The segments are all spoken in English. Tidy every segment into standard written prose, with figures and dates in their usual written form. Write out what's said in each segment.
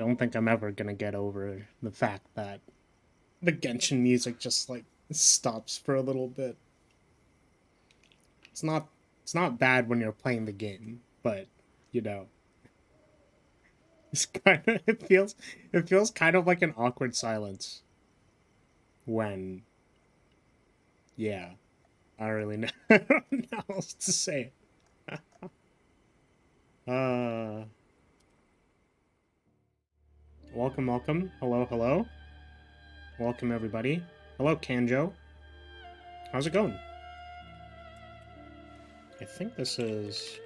don't think I'm ever gonna get over the fact that the Genshin music just like stops for a little bit. It's not bad when you're playing the game, but you know, it's kind of it feels kind of like an awkward silence when yeah, I don't really know, I don't know how else to say it. Welcome, welcome. Hello, hello. Welcome everybody. Hello, Kanjo. How's it going? I think this is...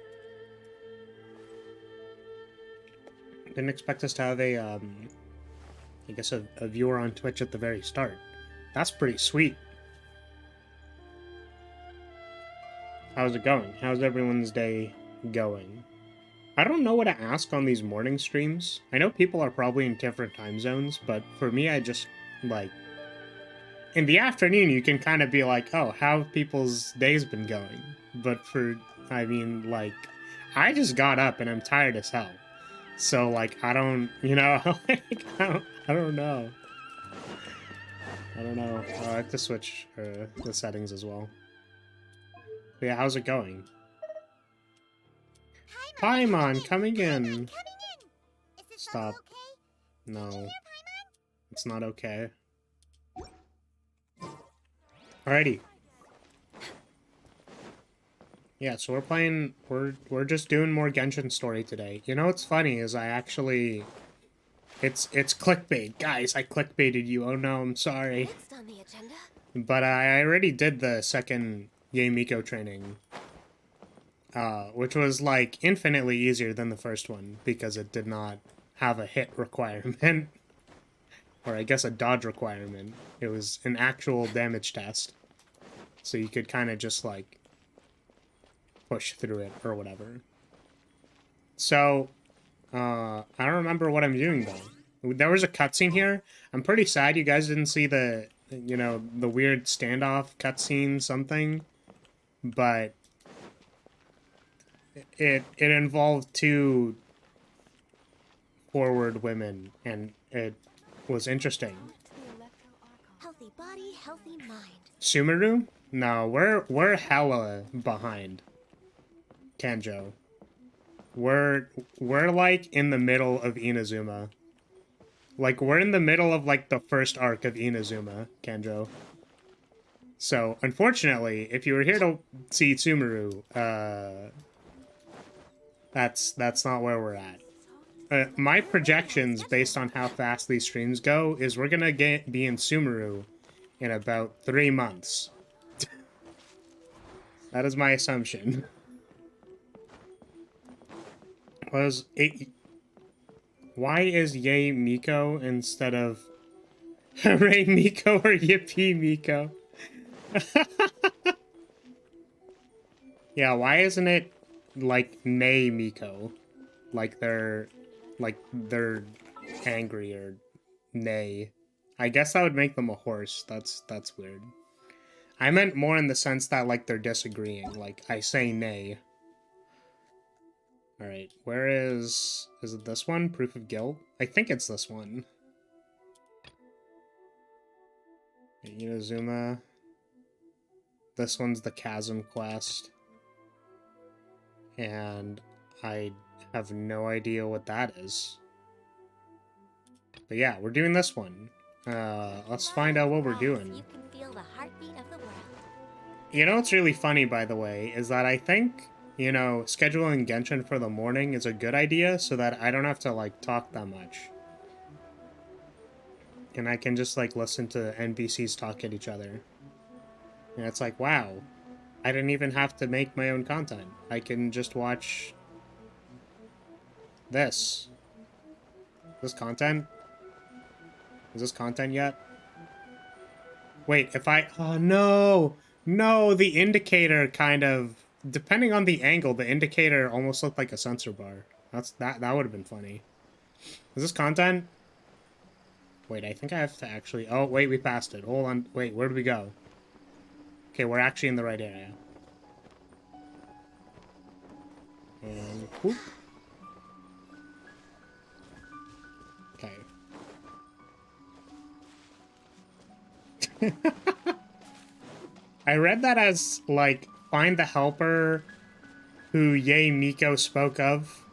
Didn't expect us to have a, I guess a viewer on Twitch at the very start. That's pretty sweet. How's it going? How's everyone's day going? I don't know what to ask on these morning streams. I know people are probably in different time zones, but for me, I just, like... In the afternoon, you can kind of be like, oh, how have people's days been going? But for, I mean, like, I just got up and I'm tired as hell. So, like, I don't, you know, like, I don't know. I don't know. I have to switch the settings as well. But yeah, how's it going? Paimon, coming in. Stop. No. It's not okay. Alrighty. Yeah, so we're playing, we're just doing more Genshin Story today. You know what's funny is I actually, it's clickbait. Guys, I clickbaited you. Oh no, I'm sorry. Next on the agenda? But I already did the second Yae Miko training. Which was like infinitely easier than the first one because it did not have a hit requirement. Or I guess a dodge requirement. It was an actual damage test. So you could kind of just like push through it or whatever. So, I don't remember what I'm doing though. There was a cutscene here. I'm pretty sad you guys didn't see the, you know, the weird standoff cutscene something. But it involved two forward women and it was interesting. Healthy body, healthy mind. Sumeru? No, we're hella behind. Kanjo. We're like in the middle of Inazuma. Like we're in the middle of like the first arc of Inazuma, Kanjo. So, unfortunately, if you were here to see Sumeru, that's not where we're at. My projections, based on how fast these streams go, is we're gonna be in Sumeru in about 3 months. That is my assumption. Why is Yae Miko instead of Ray Miko or Yippee Miko? Yeah, why isn't it like Nay Miko? Like they're angry or nay. I guess that would make them a horse. That's weird. I meant more in the sense that like they're disagreeing. Like I say nay. Alright, where is it this one? Proof of Guilt? I think it's this one. Inazuma. This one's the Chasm quest. And I have no idea what that is. But yeah, we're doing this one. Let's find out what we're doing. You can feel the heartbeat of the world. You know what's really funny, by the way, is that I think, you know, scheduling Genshin for the morning is a good idea so that I don't have to, like, talk that much. And I can just, like, listen to NPCs talk at each other. And it's like, wow, I didn't even have to make my own content. I can just watch this. This content? Is this content yet? Wait, if I... Oh, no! No, the indicator kind of... Depending on the angle, the indicator almost looked like a sensor bar. That would have been funny. Is this content? Wait, I think I have to actually... Oh, wait, we passed it. Hold on. Wait, where did we go? Okay, we're actually in the right area. And... Whoop. I read that as, like, find the helper who Yae Miko spoke of.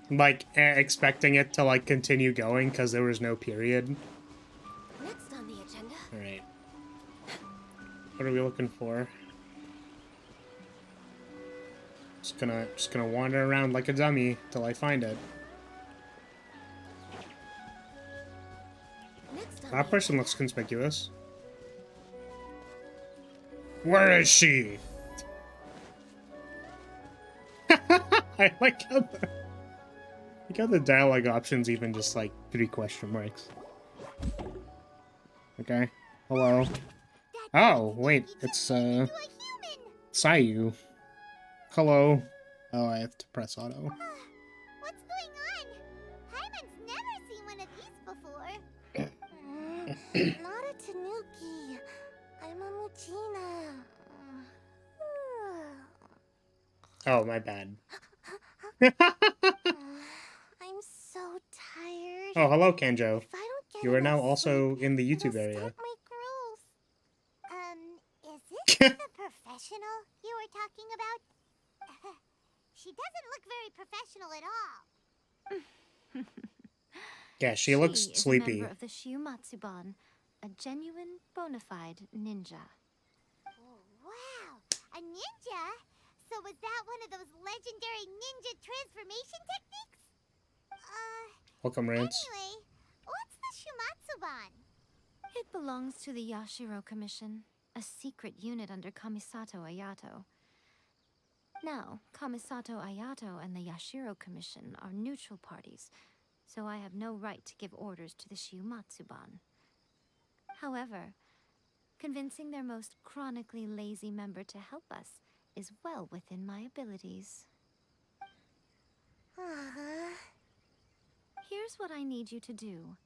Like, expecting it to, like, continue going because there was no period. Next on the agenda. Alright. What are we looking for? Just gonna wander around like a dummy till I find it. Next on That the person agenda. looks conspicuous. Where is she? I like how the dialogue options even just like 3 question marks. Okay. Hello. Oh, wait, it's Sayu. Hello. Oh, I have to press auto. What's going on? Hyman's never seen one of these before. Not a tanuki. I'm a muchina. Oh, my bad. I'm so tired. Oh, hello, Kanjo. If I don't get You are now enough also sleep, in the it'll YouTube area. start my growth. Is this the professional you were talking about? She doesn't look very professional at all. Yeah, she looks She is a sleepy. member of the Shiumatsuban, a genuine, bona fide ninja. Oh, wow, a ninja? So was that one of those legendary ninja transformation techniques? Welcome, Rance. Anyway, what's the Shumatsuban? It belongs to the Yashiro Commission, a secret unit under Kamisato Ayato. Now, Kamisato Ayato and the Yashiro Commission are neutral parties, so I have no right to give orders to the Shiumatsuban. However, convincing their most chronically lazy member to help us is well within my abilities. Here's what I need you to do.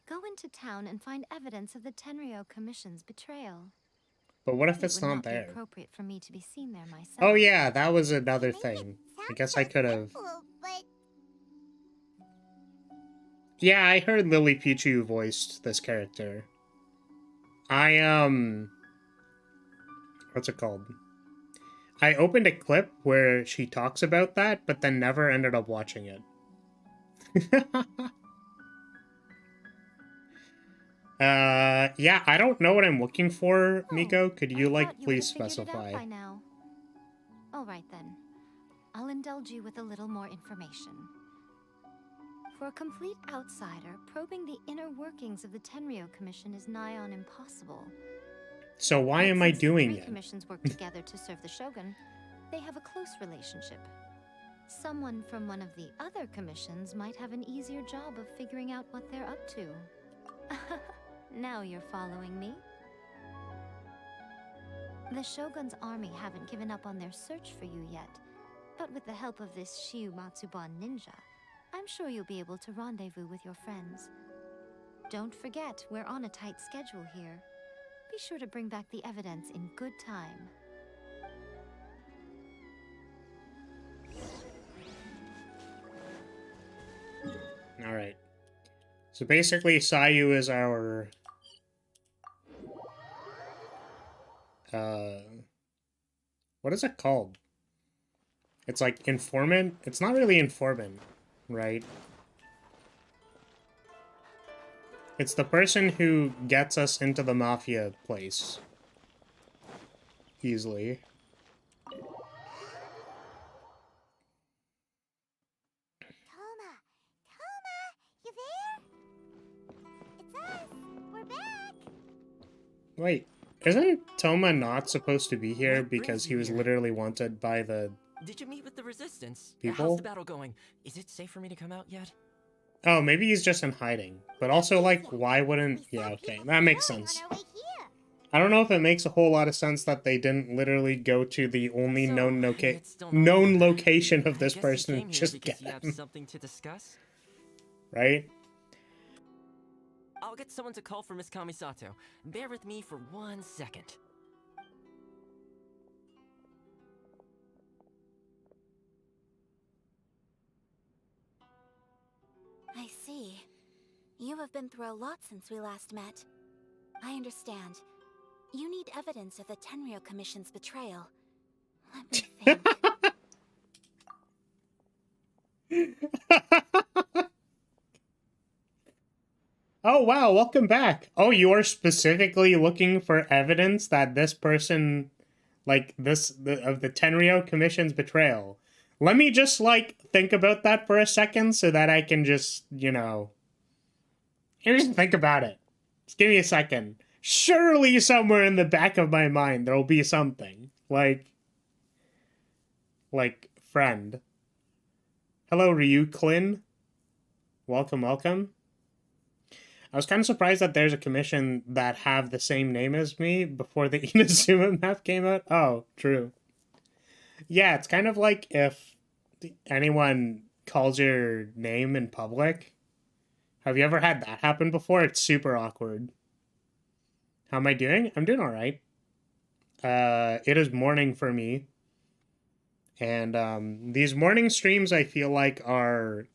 Go into town and find evidence of the Tenryo Commission's betrayal. But what if It it's would not not be there? appropriate for me to be seen there myself. Oh yeah, that was another Make it thing. I sound guess so I could have... simple, but Yeah, I heard Lily Pichu voiced this character. What's it called? I opened a clip where she talks about that, but then never ended up watching it. Yeah, I don't know what I'm looking for, Miko. Could you, I like, thought you please would have figured it out specify? by now. All right then. I'll indulge you with a little more information. For a complete outsider, probing the inner workings of the Tenryo Commission is nigh on impossible. So why But am I since doing the 3 it? commissions work together to serve the Shogun, they have a close relationship. Someone from one of the other commissions might have an easier job of figuring out what they're up to. Now you're following me? The Shogun's army haven't given up on their search for you yet, but with the help of this Shiumatsuban ninja, I'm sure you'll be able to rendezvous with your friends. Don't forget, we're on a tight schedule here. Be sure to bring back the evidence in good time. Alright. So basically, Sayu is our... What is it called? It's like informant? It's not really informant, right? It's the person who gets us into the mafia place. Easily. Toma, you there? It's us. We're back. Wait, isn't Toma not supposed to be here What brings because he you was here? literally wanted by the... Did you meet with the resistance? People? How's the battle going? Is it safe for me to come out yet? Oh, maybe he's just in hiding. But also, like, why wouldn't... We saw Yeah, okay, people that makes patrolling sense. on our way here. I don't know if it makes a whole lot of sense that they didn't literally go to the only So, known, it's still not known over. location of I this guess person you and came here just because get you have him, something to discuss. right? I'll get someone to call for Miss Kamisato. Bear with me for 1 second. I see. You have been through a lot since we last met. I understand. You need evidence of the Tenryou Commission's betrayal. Let me think. Oh wow, welcome back. Oh, you are specifically looking for evidence that this person, like of the Tenryou Commission's betrayal. Let me just like think about that for a second so that I can just, here's think about it. Just give me a second. Surely somewhere in the back of my mind there'll be something. Like friend. Hello, Ryuklin. Welcome, welcome. I was kind of surprised that there's a commission that have the same name as me before the Inazuma map came out. Oh, true. Yeah, it's kind of like if anyone calls your name in public. Have you ever had that happen before? It's super awkward. How am I doing? I'm doing all right. It is morning for me. And these morning streams I feel like they're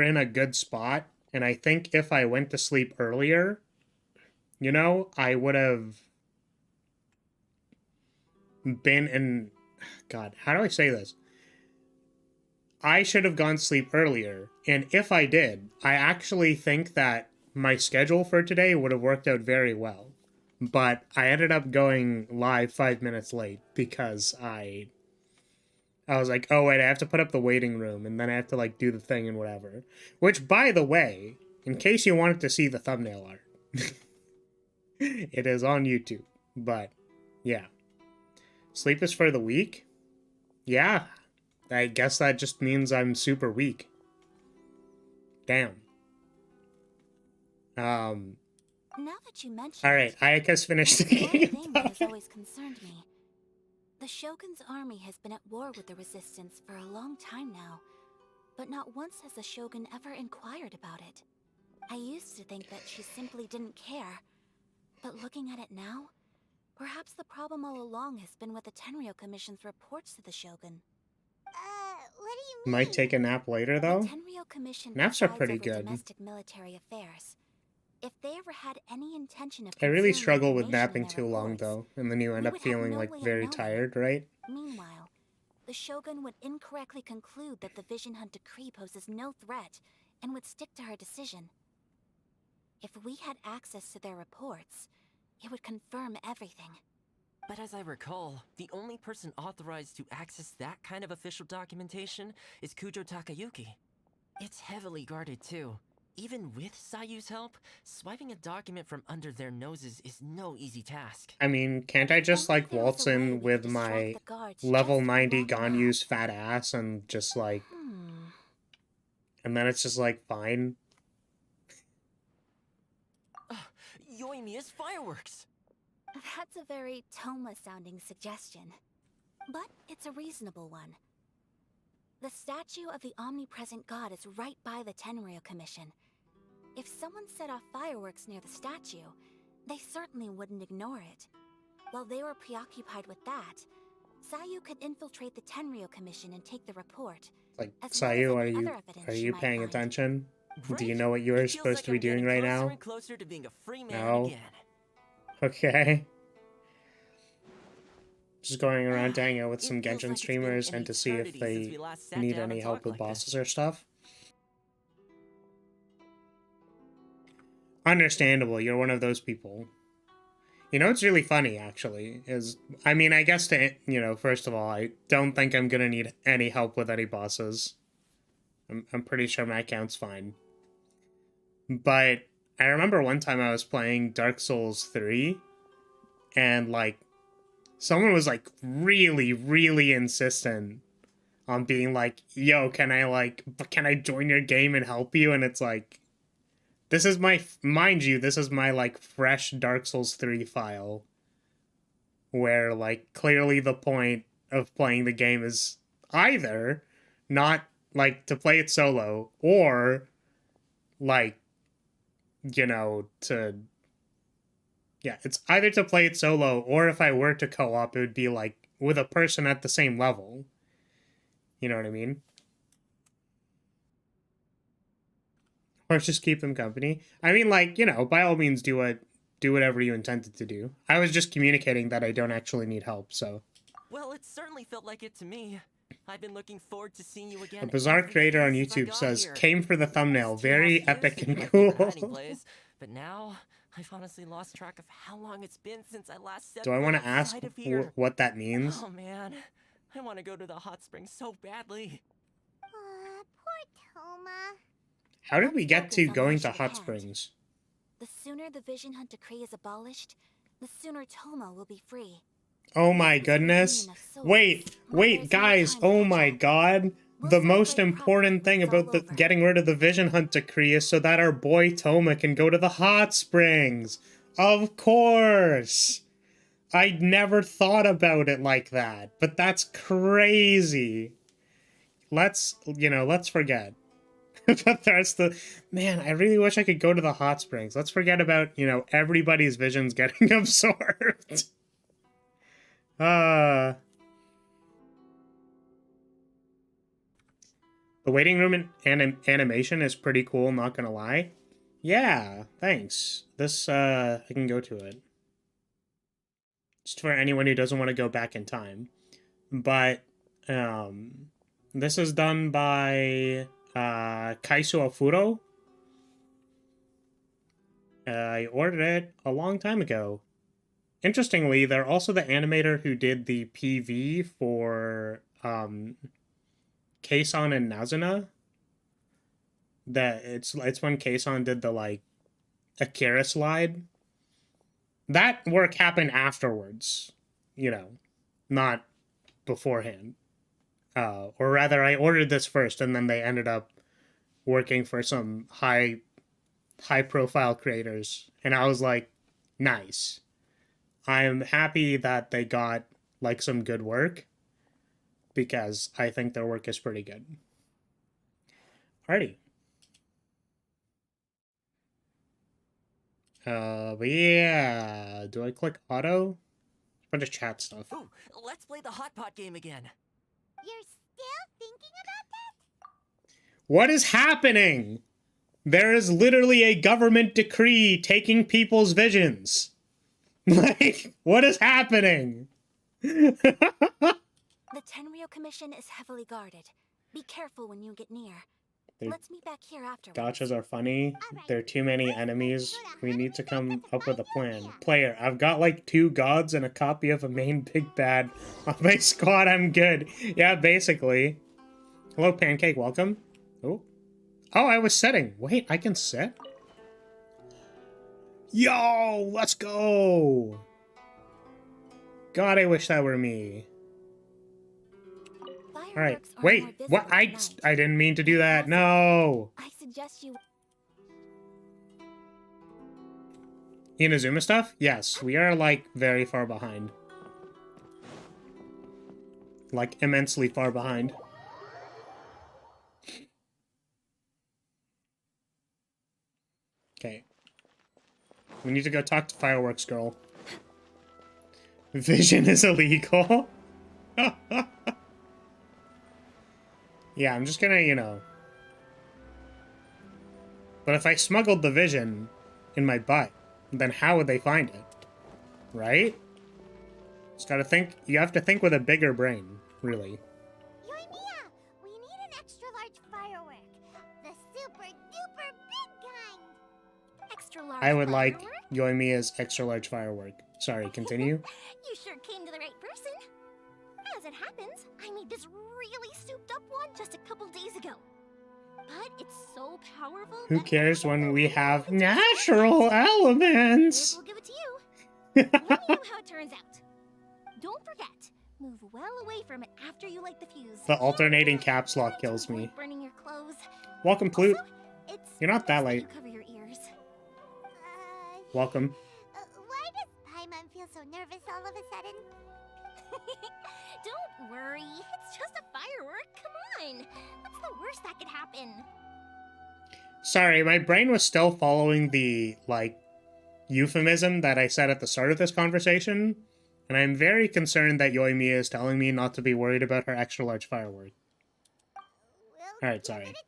in a good spot. And I think if I went to sleep earlier, I would have been in... God, how do I say this? I should have gone to sleep earlier. And if I did, I actually think that my schedule for today would have worked out very well. But I ended up going live 5 minutes late because I was like, oh wait, I have to put up the waiting room and then I have to like do the thing and whatever. Which, by the way, in case you wanted to see the thumbnail art, it is on YouTube. But yeah, sleep is for the weak. Yeah, I guess that just means I'm super weak. Damn. Now that you mention all right, Ayaka's finished the game. one thing that has always concerned me. The Shogun's army has been at war with the resistance for a long time now, but not once has the Shogun ever inquired about it. I used to think that she simply didn't care, but looking at it now, perhaps the problem all along has been with the Tenryou Commission's reports to the Shogun. What do you mean? Might take a nap later though. The Tenryou Commission Naps are presides pretty over good. domestic military affairs. If they ever had any intention of I really concealing struggle with information napping in their too long reports, though, and then you end we up would have feeling no like way of very knowing. tired, right? Meanwhile, the Shogun would incorrectly conclude that the Vision Hunt decree poses no threat and would stick to her decision. If we had access to their reports, it would confirm everything. But as I recall, the only person authorized to access that kind of official documentation is Kujo Takayuki. It's heavily guarded too. Even with Sayu's help, swiping a document from under their noses is no easy task. I mean, can't I just like waltz in with my level 90 Ganyu's fat ass and just like... And then it's just like, fine. Yoimiya's fireworks! That's a very Toma-sounding suggestion. But it's a reasonable one. The statue of the omnipresent god is right by the Tenryou Commission. If someone set off fireworks near the statue, they certainly wouldn't ignore it. While they were preoccupied with that, Sayu could infiltrate the Tenryou Commission and take the report. Like, as well as Sayu, any are other evidence she you might paying find. attention? Do you Great. know what you're It feels supposed like to be I'm doing getting right closer now? and closer to being a free man No. again. Okay. Just going around to hang out with It some feels Genshin like it's been streamers an and to see if eternity since they we last sat need down any and help talked with like bosses this. or stuff. Understandable, you're one of those people. You know what's really funny, actually, is... I mean, I guess first of all, I don't think I'm gonna need any help with any bosses. I'm pretty sure my account's fine. But I remember one time I was playing Dark Souls 3, and, like, someone was, like, really, really insistent on being like, yo, can I join your game and help you? And it's like, this is mind you, this is my, like, fresh Dark Souls 3 file. Where, like, clearly the point of playing the game is either not, like, to play it solo, or, like, yeah, it's either to play it solo, or if I were to co-op, it would be, like, with a person at the same level. You know what I mean? Or just keep them company. I mean, like, you know, by all means, do whatever you intended to do. I was just communicating that I don't actually need help, so. Well, it certainly felt like it to me. I've been looking forward to seeing you again. A bizarre every creator on day since I YouTube got says, here. came for the thumbnail. This Very house epic used to be and my favorite hiding cool. place, but now I've honestly lost track of how long it's been since I last stepped Do I want foot to ask outside of here. what that means? Oh man, I want to go to the hot springs so badly. Poor Toma. How did we get to Focus on going what to you hot can't. springs? The sooner the Vision Hunt decree is abolished, the sooner Toma will be free. Oh my goodness. Wait, guys. Oh my god. The most important thing about the getting rid of the Vision Hunt decree is so that our boy Toma can go to the hot springs. Of course. I never thought about it like that, but that's crazy. Let's forget. But that's man, I really wish I could go to the hot springs. Let's forget about, everybody's visions getting absorbed. The waiting room animation is pretty cool, not gonna lie. Yeah, thanks. This, I can go to it. Just for anyone who doesn't want to go back in time. But, this is done by, Kaisu Afuro. I ordered it a long time ago. Interestingly, they're also the animator who did the PV for, Keisan and Nazuna. It's when Keisan did the, like, Akira slide. That work happened afterwards, not beforehand. Or rather, I ordered this first, and then they ended up working for some high-profile creators, and I was like, nice. I'm happy that they got, like, some good work, because I think their work is pretty good. Alrighty. But yeah, do I click auto? Bunch of chat stuff. Ooh, let's play the hot pot game again. You're still thinking about that? What is happening? There is literally a government decree taking people's visions. Like, what is happening? The Tenryo Commission is heavily guarded. Be careful when you get near. Let's meet back here afterwards. Gotchas are funny. There are too many enemies. We need to come up with a plan. Player, I've got like 2 gods and a copy of a main big bad. On my squad, I'm good. Yeah, basically. Hello, Pancake. Welcome. Oh. Oh, I was setting. Wait, I can set? Yo, let's go. God, I wish that were me. Alright, wait, what? I didn't mean to do that, no! I suggest you... Inazuma stuff? Yes, we are, like, very far behind. Like, immensely far behind. Okay. We need to go talk to Fireworks Girl. Vision is illegal? Yeah, I'm just gonna, But if I smuggled the vision in my butt, then how would they find it? Right? Just gotta think, you have to think with a bigger brain, really. Yoimiya, we need an extra large firework. The super duper big kind. Extra large I would like firework? Yoimiya's extra large firework. Sorry, continue. You sure came to the right person. As it happens, I made this really souped up one just a couple days ago. But it's so powerful. Who cares when we have natural elements? We'll give it to you. Let me know how it turns out. Don't forget, move well away from it after you light the fuse. The alternating caps lock kills me. Burning your clothes. Welcome, Plute. Also, You're not that late. cover your ears. Welcome. Why does Paimon feel so nervous all of a sudden? Don't worry, it's just a firework. Come on. What's the worst that could happen? Sorry, my brain was still following the, like, euphemism that I said at the start of this conversation, and I'm very concerned that Yoimiya is telling me not to be worried about her extra large firework. We'll Alright, give sorry. it a try.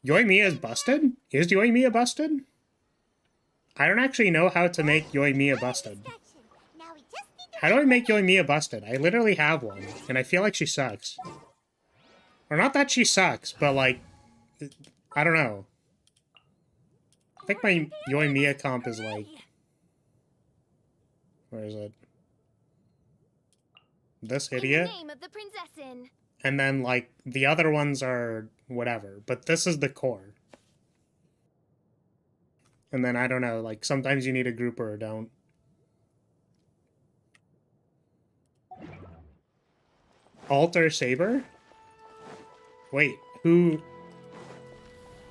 Yoimiya is busted? Is Yoimiya busted? I don't actually know how to make Yoimiya busted. Now we just need to How do I make Yoimiya busted? I literally have one, and I feel like she sucks. Or not that she sucks, but like, I don't know. I think my Yoimiya comp is like... Where is it? This idiot. Name of the princessin. And then, like, the other ones are whatever. But this is the core. And then, I don't know, like, sometimes you need a grouper or don't. Alter Saber? Wait, who...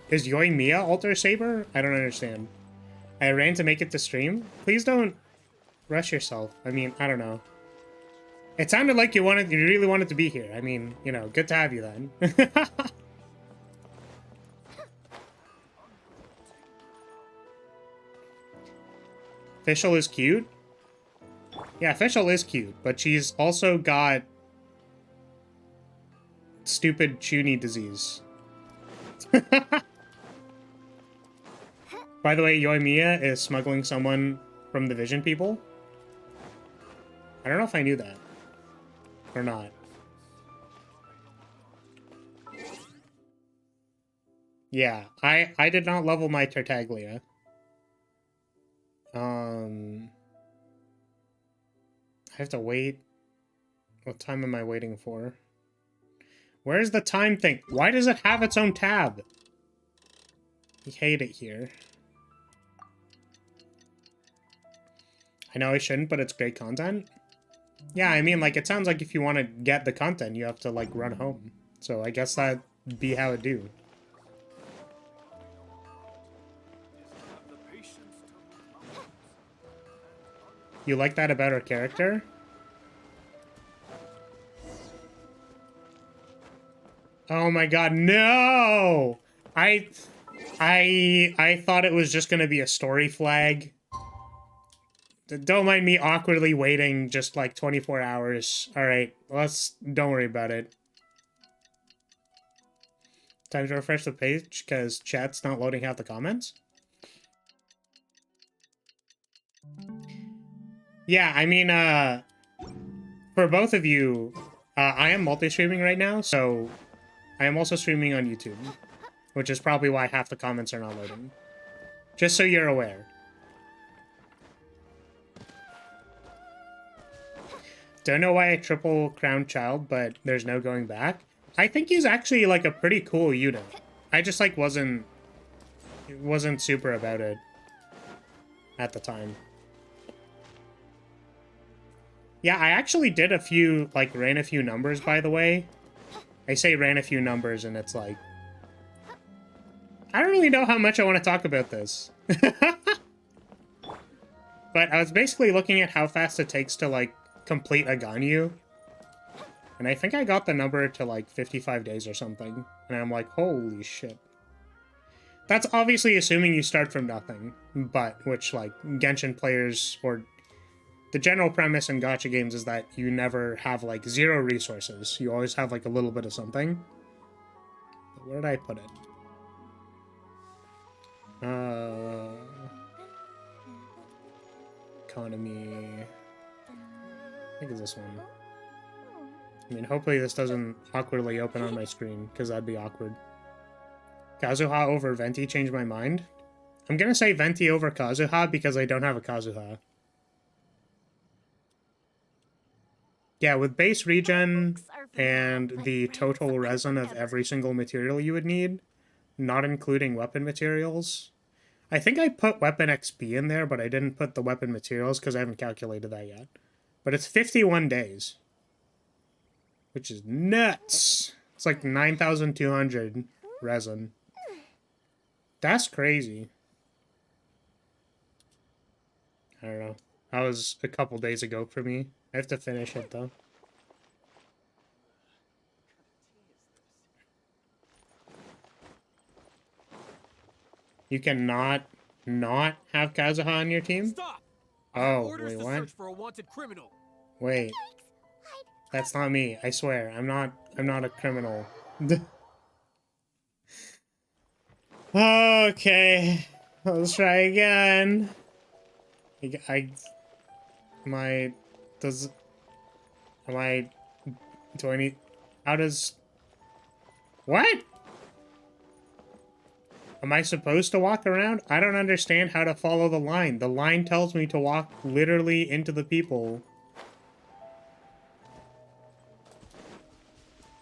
Is Yoimiya Alter Saber? I don't understand. I ran to make it to stream? Please don't rush yourself. I mean, I don't know. It sounded like you really wanted to be here. I mean, you know, good to have you then. Fischl is cute? Yeah, Fischl is cute, but she's also got stupid Chuny disease. By the way, Yoimiya is smuggling someone from the Vision people. I don't know if I knew that. Or not. Yeah, I did not level my Tartaglia. I have to wait. What time am I waiting for? Where's the time thing? Why does it have its own tab? I hate it here. I know I shouldn't, but it's great content. Yeah, I mean, like, it sounds like if you want to get the content, you have to, like, run home. So I guess that'd be how it do. You like that about her character? Oh my god, no! I thought it was just gonna be a story flag. Don't mind me awkwardly waiting just like 24 hours. Alright, don't worry about it. Time to refresh the page because chat's not loading half the comments. Yeah, I mean, for both of you, I am multi-streaming right now, so I am also streaming on YouTube, which is probably why half the comments are not loading. Just so you're aware. Don't know why I triple crown child, but there's no going back. I think he's actually like a pretty cool unit. I just like wasn't super about it at the time. Yeah, I actually did ran a few numbers, by the way. I say ran a few numbers and it's like, I don't really know how much I want to talk about this. But I was basically looking at how fast it takes to like complete a Ganyu. And I think I got the number to like 55 days or something. And I'm like, holy shit. That's obviously assuming you start from nothing. But, which like Genshin players, or the general premise in gacha games is that you never have like 0 resources. You always have like a little bit of something. But where did I put it? Economy. I think it's this one. I mean, hopefully this doesn't awkwardly open on my screen, because that'd be awkward. Kazuha over Venti changed my mind. I'm gonna say Venti over Kazuha because I don't have a Kazuha. Yeah, with base regen and the total resin of every single material you would need, not including weapon materials. I think I put weapon XP in there, but I didn't put the weapon materials because I haven't calculated that yet. But it's 51 days. Which is nuts. It's like 9,200 resin. That's crazy. I don't know. That was a couple days ago for me. I have to finish it though. You cannot not have Kazuha on your team? Stop! Oh, wait, what? Search for a wanted criminal. Wait. That's not me. I swear. I'm not a criminal. Okay, let's try again. Am I, does, am I, do I need, how does, what? Am I supposed to walk around? I don't understand how to follow the line. The line tells me to walk literally into the people.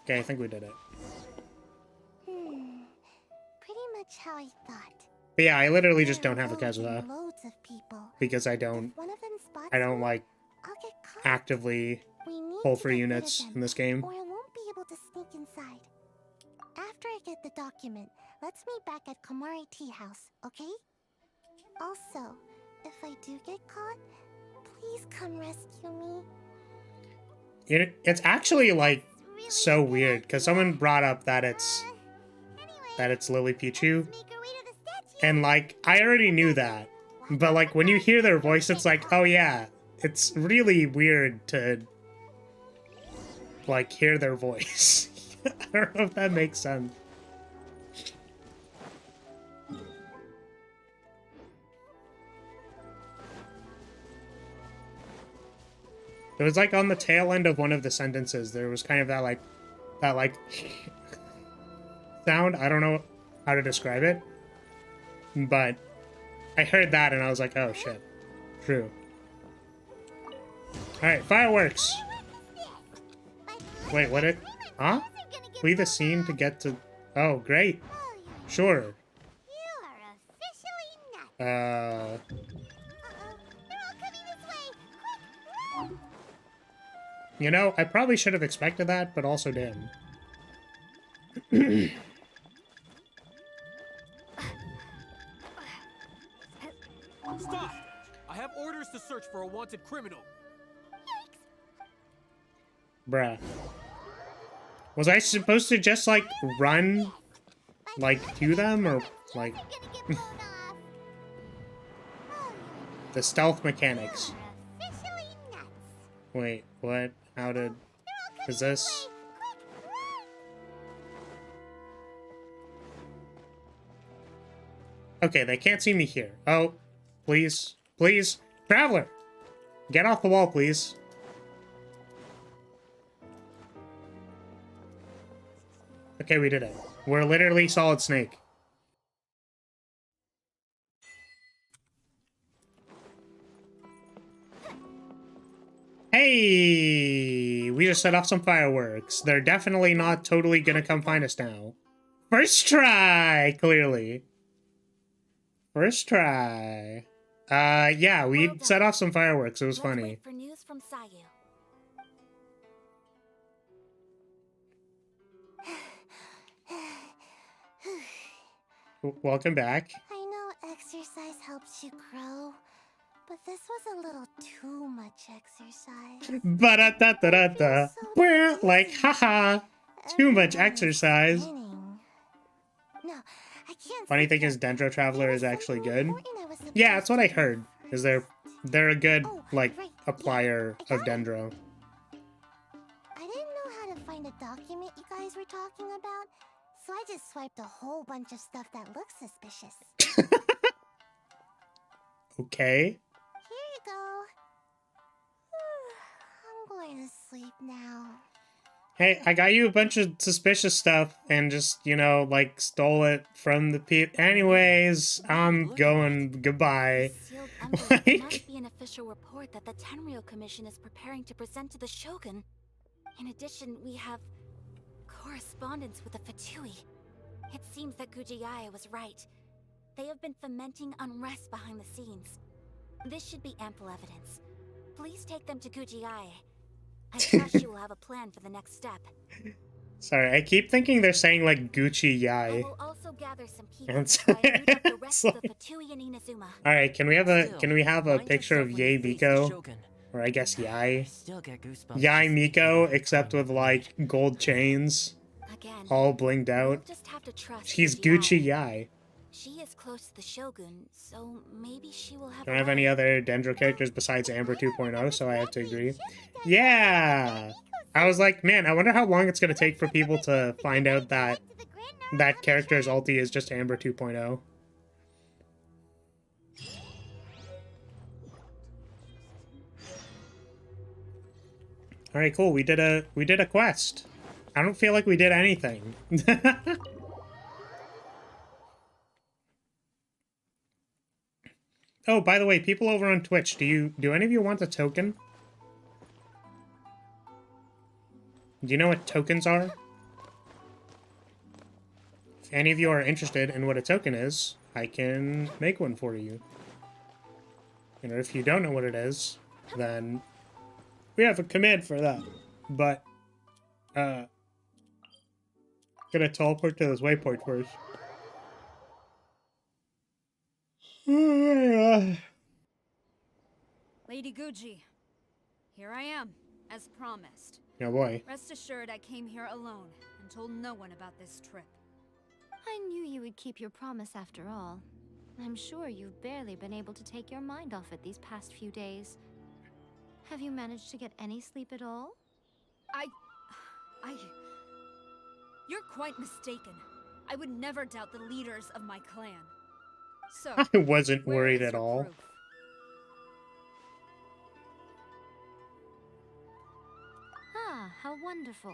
Okay, I think we did it. Pretty much how I thought. But yeah, I literally just There don't have a are Kazuha loads of people. because I If don't one of them spots me, like I'll get caught. actively We need pull to for get rid of units them, in this game. or I won't be able to sneak inside. After I get the document, let's meet back at Komari Tea House, okay? Also, if I do get caught, please come rescue me. It's actually like Really so good weird because someone brought up that it's Anyway, Lily let's Pichu, make our way to the statue. and like I already knew that, but like when you hear their voice, it's like, oh yeah, it's really weird to like hear their voice. I don't know if that makes sense. It was like on the tail end of one of the sentences, there was kind of that like sound. I don't know how to describe it, but I heard that and I was like, oh shit, true. All right, fireworks. Wait, what it? Huh? Flee the scene to get to. Oh, great. Sure. You are officially nuts. Uh-oh. They're all coming this way. Quick, run! You know, I probably should have expected that, but also didn't. Stop! I have orders to search for a wanted criminal. Bruh. Was I supposed to just, like, run, like, to them, or, like, You're gonna get blown off. Oh, the stealth mechanics? you're officially nuts. Wait, what? How did... Is this... Okay, they can't see me here. Oh, please. Please. Traveler! Get off the wall, please. Okay, we did it. We're literally Solid Snake. Hey! We just set off some fireworks. They're definitely not totally gonna come find us now. First try, clearly. First try. Yeah, we set off some fireworks. It was Let's funny. wait for news from Sayu. Welcome back. I know exercise helps you grow, but this was a little too much exercise. Ba-da-da-da-da-da. Well, like, haha. Too much exercise. No, I can't. Funny sit thing here. is, Dendro Traveler is actually good. Yeah, Yeah, that's what I heard. Is they're a good, Oh, like, right, applier yeah, I of got it. Dendro. I didn't know how to find a document you guys were talking about, so I just swiped a whole bunch of stuff that looks suspicious. Okay. Here you go. I'm going to sleep now. Hey, I got you a bunch of suspicious stuff and just, you know, like, stole it from the people. Anyways, I'm going. Goodbye. This sealed envelope Like- must be an official report that the Tenryou Commission is preparing to present to the Shogun. In addition, we have correspondence with the Fatui. It seems that Gujiyae was right. They have been fomenting unrest behind the scenes. This should be ample evidence. Please take them to Gujiyae. I trust you will have a plan for the next step. Sorry, I keep thinking they're saying, like, Gucci I Yai. will also gather some people It's- while I root up the rest of the it's Fatui and Inazuma. Alright, can we have a Mind picture of yourself when Yae you face the Miko? Shogun. Or I guess I Yae. still get goosebumps Yae just Miko, thinking except with, like, gold chains. Again, All blinged we'll out. just have to trust She's Gujiyae. Gucci Yai. She is close to the Shogun, so maybe she will have. Don't a have any right. other Dendro characters besides Amber 2.0, so I have to agree. Yeah! I was like, man, I wonder how long it's gonna take for people to find out that that character's ulti is just Amber 2.0. All right, cool. We did a quest. I don't feel like we did anything. Oh, by the way, people over on Twitch, do any of you want a token? Do you know what tokens are? If any of you are interested in what a token is, I can make one for you. And if you don't know what it is, then we have a command for that. But, gonna teleport to this waypoint first. Lady Guji, here I am, as promised. Oh boy. Rest assured I came here alone and told no one about this trip. I knew you would keep your promise after all. I'm sure you've barely been able to take your mind off it these past few days. Have you managed to get any sleep at all? You're quite mistaken. I would never doubt the leaders of my clan. So, I wasn't where worried is at your all. proof? Ah, how wonderful.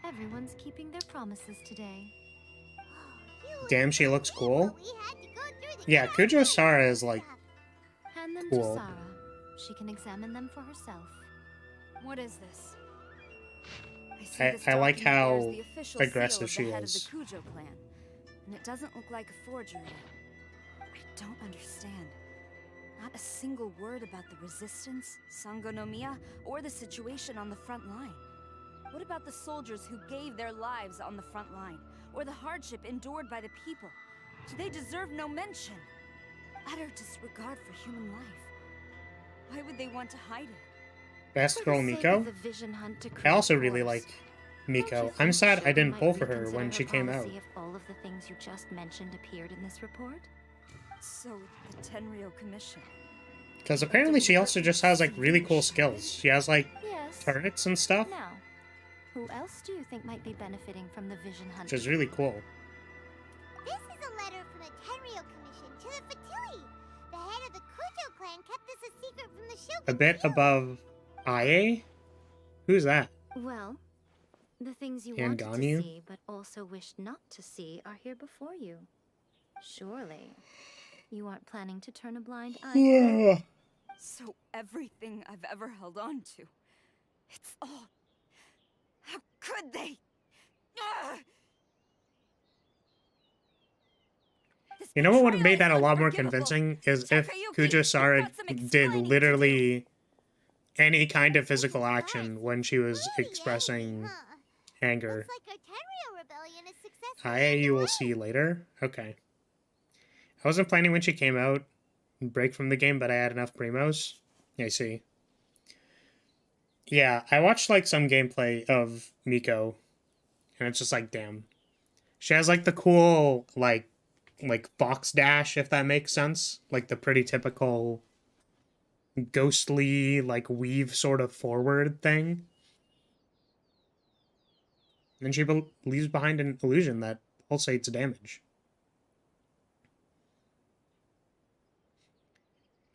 Everyone's keeping their promises today. Damn, she looks cool. Yeah, Kujo Sara is like Hand them cool. to Sarah. She can examine them for herself. What is this? I this like document how bears the official aggressive seal of she the head is. Of the Kujo clan, and it doesn't look like a forgery. I don't understand. Not a single word about the resistance, Sangonomiya, or the situation on the front line. What about the soldiers who gave their lives on the front line, or the hardship endured by the people? Do they deserve no mention? Utter disregard for human life. Why would they want to hide it? Best For girl the sake Miko. of the vision hunt to I also create really wars. like Don't you Miko. think I'm sad I Shaden didn't might pull for her reconsider when she came out. policy if all of the things you just mentioned appeared in this report? So, the Tenryo Commission. Because apparently she also just has like really cool skills. She has like Yes. turrets and stuff, Now, who else do you think might be benefiting from the vision hunt? which is really cool. This is a letter from the Tenryo Commission to the Fatui. The head of the Kujo clan kept this a secret from the Shogun. A bit above Yae? Who's that? Well, the things you And wanted Ganyu? to see but also wished not to see are here before you. Surely, you aren't planning to turn a blind eye to them? So everything I've ever held on to, it's all... How could they? Ugh! This You know what would have betrayal made that a is lot more unforgivable. convincing is if Takayuki, Kujo you've Sara got some did explaining to literally any kind of physical action when she was Really expressing angry, huh? anger. Looks like our Tenryo rebellion is successfully Yae, you will underway. see later? Okay. I wasn't planning when she came out break from the game, but I had enough primos. I see. Yeah, I watched like some gameplay of Miko, and it's just like, damn. She has like the cool like box dash, if that makes sense. Like the pretty typical ghostly like weave sort of forward thing. And she leaves behind an illusion that pulsates damage.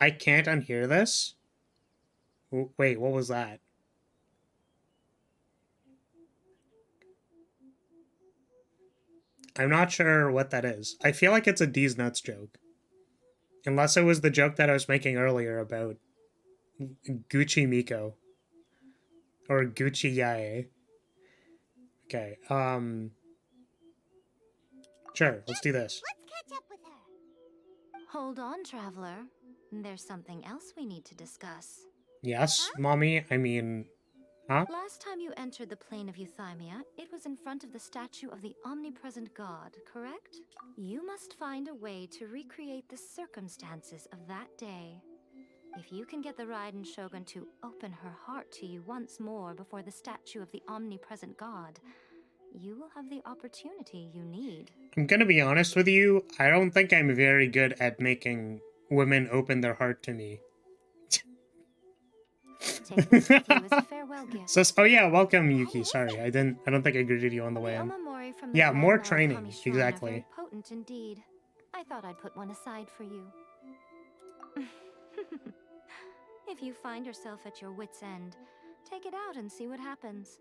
I can't unhear this. Wait, what was that? I'm not sure what that is. I feel like it's a D's Nuts joke. Unless it was the joke that I was making earlier about Gucci Miko. Or Gucci Yae. Okay, sure, let's do this. Let's catch up with her. Hold on, traveler. There's something else we need to discuss. Yes, mommy, I mean... Huh? Last time you entered the plane of Euthymia, it was in front of the statue of the omnipresent god, correct? You must find a way to recreate the circumstances of that day. If you can get the Raiden Shogun to open her heart to you once more before the statue of the omnipresent god, you will have the opportunity you need. I'm gonna be honest with you, I don't think I'm very good at making women open their heart to me. Take this with you as a farewell gift. So, oh yeah, welcome Yuki. Sorry, I don't think I greeted you on the way The in. Omamori story from the Yeah, more Grand Lord training, Kami Shrine are exactly. very potent indeed. I thought I'd put one aside for you. If you find yourself at your wit's end, take it out and see what happens.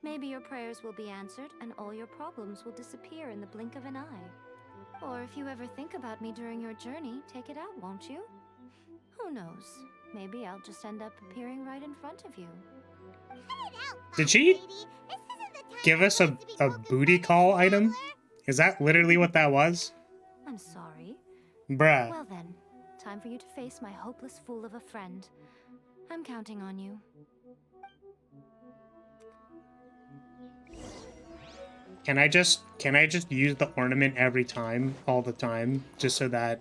Maybe your prayers will be answered and all your problems will disappear in the blink of an eye. Or if you ever think about me during your journey, take it out, won't you? Who knows? Maybe I'll just end up appearing right in front of you. Did she give us a booty call item? Is that literally what that was? I'm sorry. Bruh. Well then, time for you to face my hopeless fool of a friend. I'm counting on you. Can I just use the ornament every time, all the time, just so that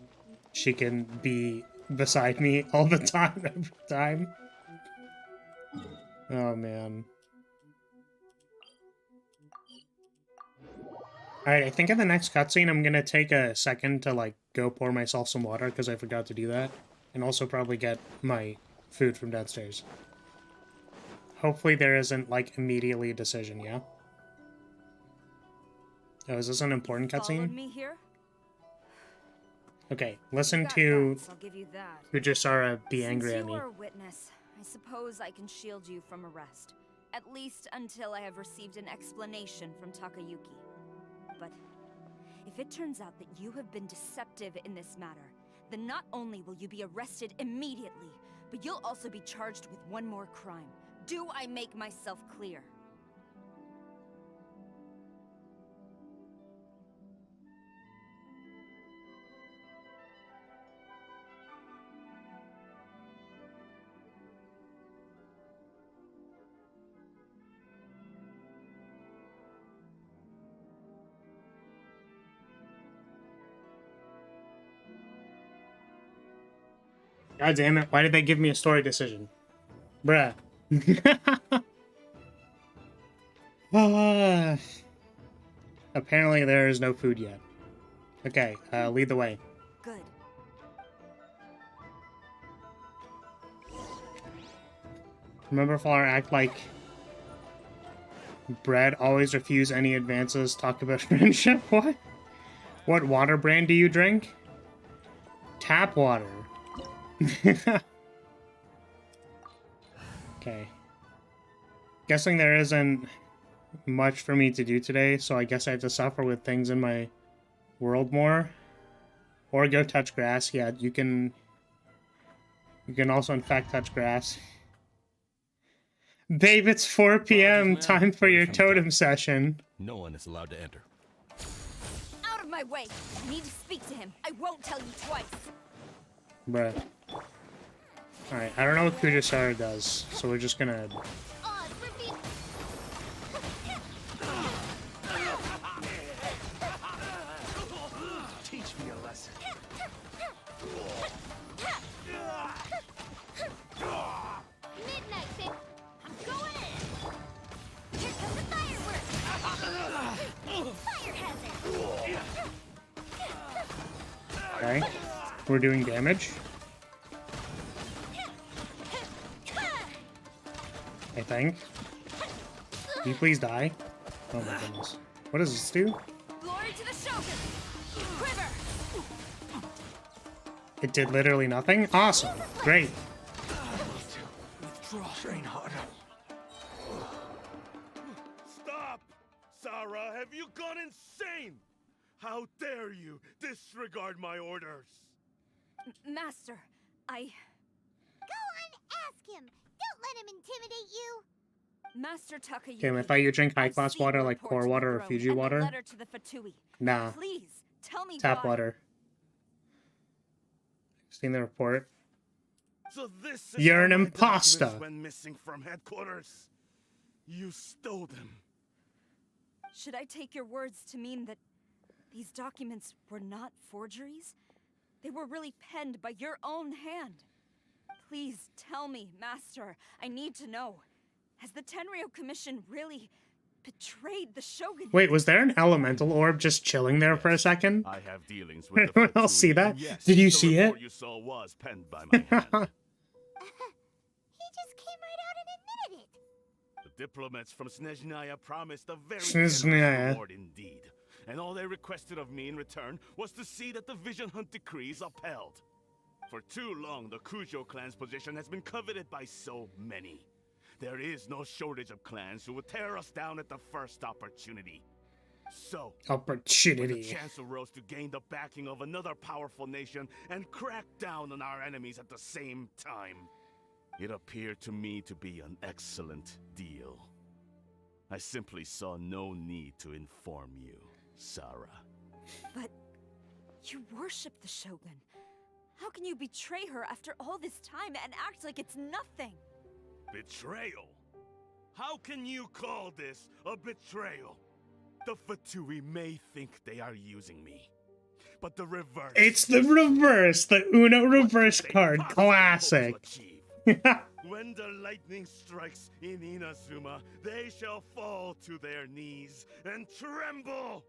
she can be beside me all the time, every time? Oh man. Alright, I think in the next cutscene I'm gonna take a second to like go pour myself some water because I forgot to do that. And also probably get my food from downstairs. Hopefully there isn't like immediately a decision, yeah? Oh, is this an important Followed cutscene? me here? Okay, listen Got to guts, I'll give you that. Fujisara be Since angry at you me. are a witness, I suppose I can shield you from arrest. At least until I have received an explanation from Takayuki. But if it turns out that you have been deceptive in this matter, then not only will you be arrested immediately, but you'll also be charged with one more crime. Do I make myself clear? God damn it, why did they give me a story decision? Bruh. Apparently there is no food yet. Okay, lead the way. Good. Remember Flower act like bread, always refuse any advances, talk about friendship? What? What water brand do you drink? Tap water. Okay. Guessing there isn't much for me to do today, so I guess I have to suffer with things in my world more. Or go touch grass. Yeah, you can also in fact touch grass. Babe, it's 4 p.m. Time for your totem session. No one is allowed to enter. Out of my way! I need to speak to him. I won't tell you twice. Bruh. Alright, I don't know what Kujisara does, so we're just gonna... Teach me a lesson. Midnight, I'm going in. Here comes the fireworks. Fire hazard. Okay. We're doing damage. I think. Can you please die? Oh my goodness. What does this do? Glory to the Shogun! Quiver! It did literally nothing? Awesome. Great. Withdraw. Train harder. Stop! Sarah, have you gone insane? How dare you disregard my orders? Master, I... Go on, ask him. Don't let him intimidate you. Master Takayuki... Okay, I thought you drink I've high-class seen water the like report core to the water or throne Fiji and the water. letter to the Fatui. Nah. Please, tell me Tap why. water. Seen the report. So this is You're how an my imposter. documents went missing from headquarters. You stole them. Should I take your words to mean that these documents were not forgeries? They were really penned by your own hand. Please tell me, Master. I need to know. Has the Tenryou Commission really betrayed the Shogun? Wait, was there an elemental orb just chilling there for a second? I have dealings Did with the anyone else Fatui, see that? and yes, Did you the see report it? you saw was penned by my hand. He just came right out and admitted it. The diplomats from Snezhnaya promised a very Snezhnaya. generous reward indeed. And all they requested of me in return was to see that the Vision Hunt decree is upheld. For too long, the Kujo clan's position has been coveted by so many. There is no shortage of clans who would tear us down at the first opportunity. So, when the Opportunity. chance arose to gain the backing of another powerful nation and crack down on our enemies at the same time, it appeared to me to be an excellent deal. I simply saw no need to inform you, Sarah. But you worship the Shogun. How can you betray her after all this time and act like it's nothing? Betrayal? How can you call this a betrayal? The Fatui may think they are using me, but the reverse. It's the reverse, the Uno reverse They card, possibly hope to classic. achieve. When the lightning strikes in Inazuma, they shall fall to their knees and tremble,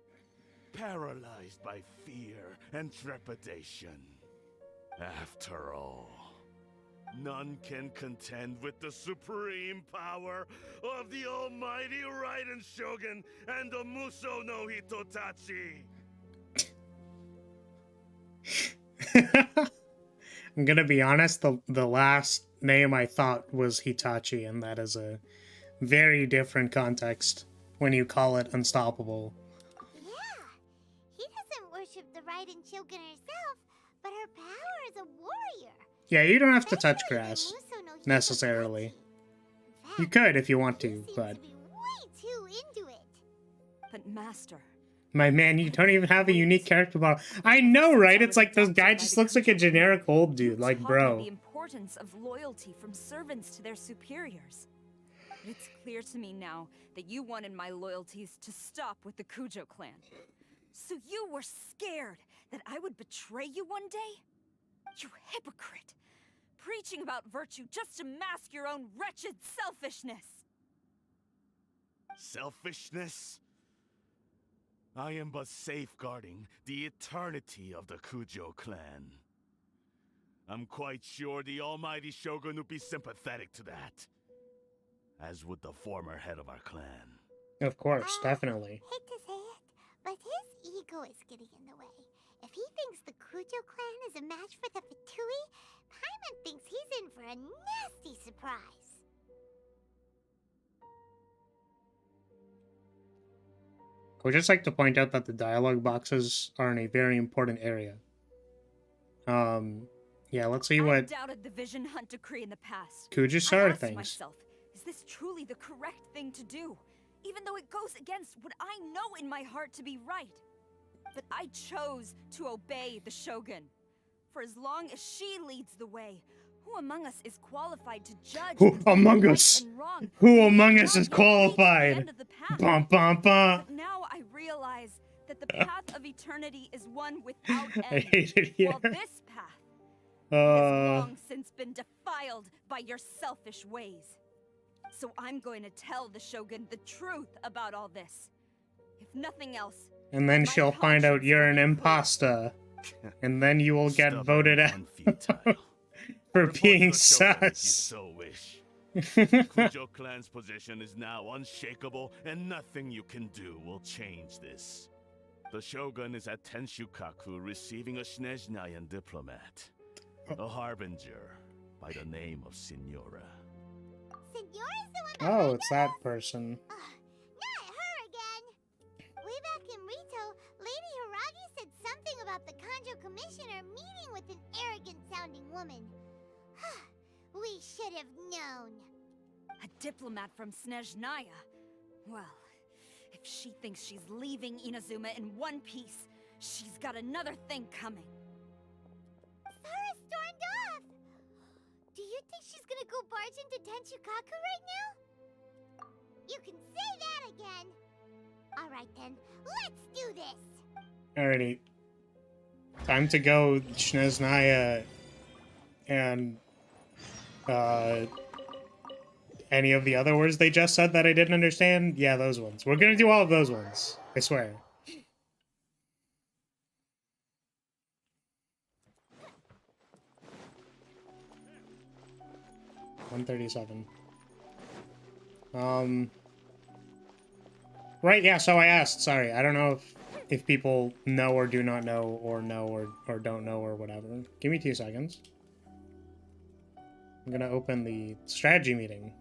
paralyzed by fear and trepidation. After all, none can contend with the supreme power of the almighty Raiden Shogun and the Muso no Hitotachi. I'm gonna be honest, the last name I thought was Hitachi, and that is a very different context when you call it unstoppable. Yeah, he doesn't worship the Raiden Shogun herself, but her power as a warrior. Yeah, you don't have to touch Especially the grass, Muso no Hitotachi. necessarily. In fact, You could if you want he to, seems but... to be way too into it. But Master, My man, you don't even have a unique character model. I know, right? It's like this guy just looks like a generic old dude. Like, taught me bro. the importance of loyalty from servants to their superiors. It's clear to me now that you wanted my loyalties to stop with the Kujo clan. So you were scared that I would betray you one day? You hypocrite! Preaching about virtue just to mask your own wretched selfishness! Selfishness? I am but safeguarding the eternity of the Kujo clan. I'm quite sure the almighty Shogun would be sympathetic to that. As would the former head of our clan. Of course, definitely. Hate to say it, but his ego is getting in the way. If he thinks the Kujo clan is a match for the Fatui, Paimon thinks he's in for a nasty surprise. I would just like to point out that the dialogue boxes are in a very important area. Yeah, let's see I what doubted the Vision Hunt decree in the past. Kujisara I asked thinks. myself, is this truly the correct thing to do? Even though it goes against what I know in my heart to be right. But I chose to obey the Shogun. For as long as she leads the way, who among us is qualified to judge Who between among right us? and wrong? Who among We've us not is yet reached the qualified? end of the path. Bum bum bum. But now I realize that the path of eternity is one without I end. hate it here. While this path has Uh, long since been defiled by your selfish ways. So I'm going to tell the Shogun the truth about all this. If nothing else, and then my she'll find out conscience you're will an be clear. imposter. And then you will get Stubborn voted out and futile. for Report to being the Shogun if you sus. so wish. Kujo clan's position is now unshakable, and nothing you can do will change this. The Shogun is at Tenshukaku receiving a Snezhnayan diplomat. A harbinger by the name of Signora. Signora's the one Oh, behind it's us? that person. Not her again. Way back in Rito, Lady Hiragi said something about the Kanjo Commissioner meeting with an arrogant-sounding woman. We should have known. A diplomat from Snezhnaya. Well, if she thinks she's leaving Inazuma in one piece, she's got another thing coming. Sarah stormed off! Do you think she's gonna go barge into Tenshukaku right now? You can say that again! Alright then, let's do this! Alrighty. Time to go, Snezhnaya, and, any of the other words they just said that I didn't understand? Yeah, those ones. We're gonna do all of those ones. I swear. $137. Right, yeah, so I asked, sorry. I don't know if people know or do not know, or don't know, or whatever. Give me 2 seconds. I'm gonna open the strategy meeting.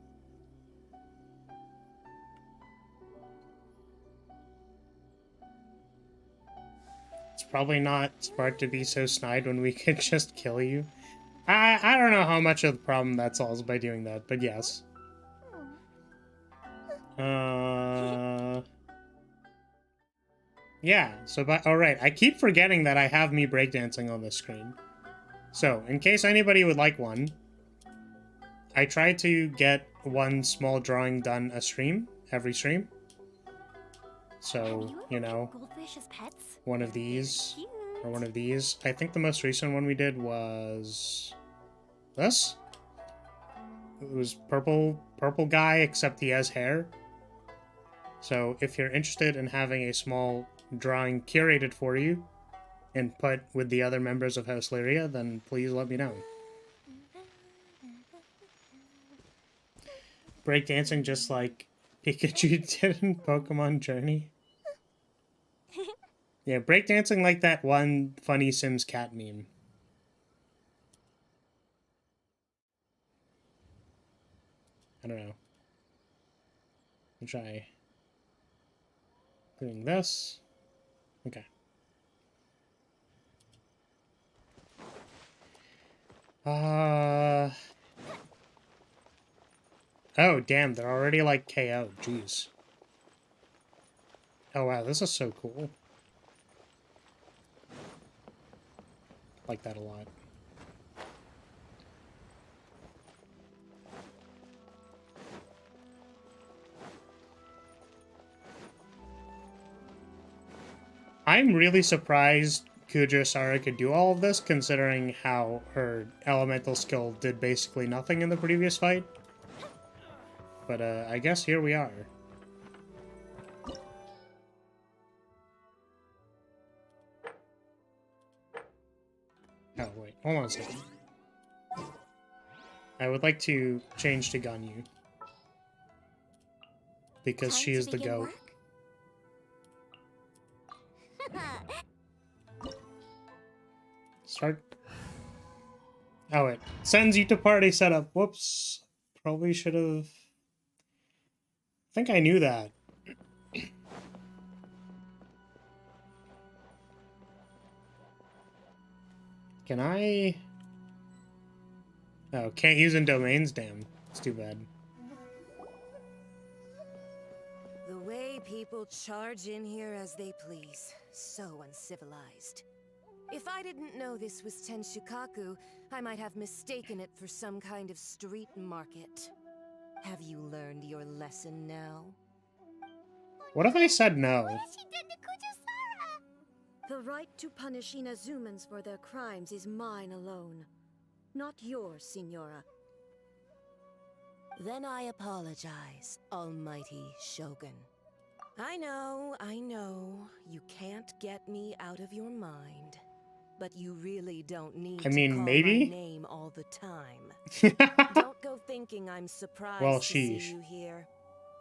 It's probably not smart to be so snide when we could just kill you. I don't know how much of the problem that solves by doing that, but yes. Yeah, so alright, I keep forgetting that I have me breakdancing on this screen. So, in case anybody would like one, I try to get one small drawing done every stream. So, you know, Goldfish as pets? one of these, Cute. or one of these. I think the most recent one we did was this. It was purple guy, except he has hair. So if you're interested in having a small drawing curated for you and put with the other members of House Lyria, then please let me know. Breakdancing just like Pikachu did in Pokemon Journey. Yeah, breakdancing like that one funny Sims cat meme. I don't know. I'll try doing this. Okay. Oh, damn, they're already, like, KO'd. Jeez. Oh, wow, this is so cool. Like that a lot. I'm really surprised Kujo-Sara could do all of this, considering how her elemental skill did basically nothing in the previous fight. But, I guess here we are. Oh, wait. Hold on a second. I would like to change to Ganyu. Because she is the GOAT. Start. Oh, it sends you to party setup. Whoops. Probably should have... I think I knew that. Can I... Oh, can't use in domains? Damn. It's too bad. The way people charge in here as they please. So uncivilized. If I didn't know this was Tenshukaku, I might have mistaken it for some kind of street market. Have you learned your lesson now? What if I said no? What has she done to Kujo-Sara? The right to punish Inazumans for their crimes is mine alone. Not yours, Signora. Then I apologize, Almighty Shogun. I know, you can't get me out of your mind. But you really don't need to call maybe? my name all the time. Don't go thinking I'm surprised Well, to see sheesh. you here.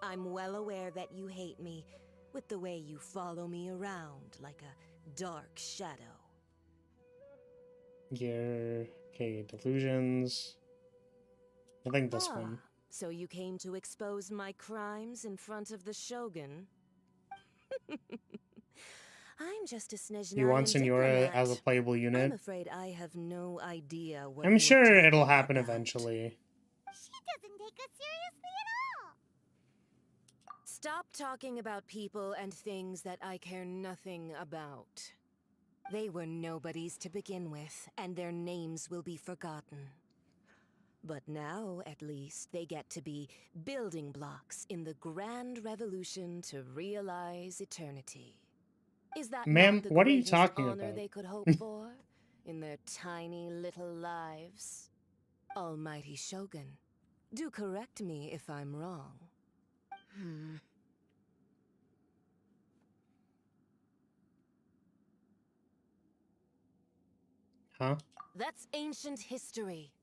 I'm well aware that you hate me, with the way you follow me around like a dark shadow. Okay, delusions. I think this one. So you came to expose my crimes in front of the Shogun? I'm just a Snezhnaya You want Signora diplomat. as a playable I'm unit? afraid I have no idea what I'm you're sure talking it'll happen about. eventually. She doesn't take us seriously at all. Stop talking about people and things that I care nothing about. They were nobodies to begin with, and their names will be forgotten. But now, at least, they get to be building blocks in the grand revolution to realize eternity. Is that Ma'am, not the what are you greatest talking honor about? they could hope for in their tiny little lives? Almighty Shogun, do correct me if I'm wrong. Huh? That's ancient history.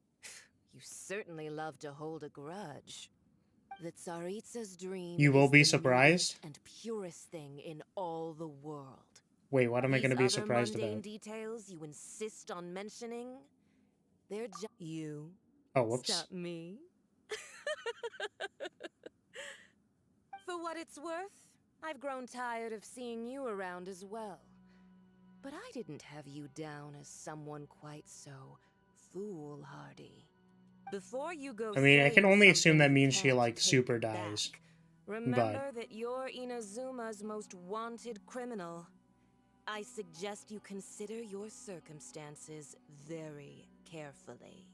You certainly love to hold a grudge. The Tsaritsa's dream You will is be the surprised? noblest and purest thing in all the world. Wait, what am I going to be These other surprised mundane about? details you insist on mentioning, they're just you. Oh, whoops. Stop me. For what it's worth, I've grown tired of seeing you around as well. But I didn't have you down as someone quite so foolhardy. Before you go I mean, I can only assume that something you means she, can't like, take super dies. back, remember that you're Inazuma's most wanted criminal. I suggest you consider your circumstances very carefully.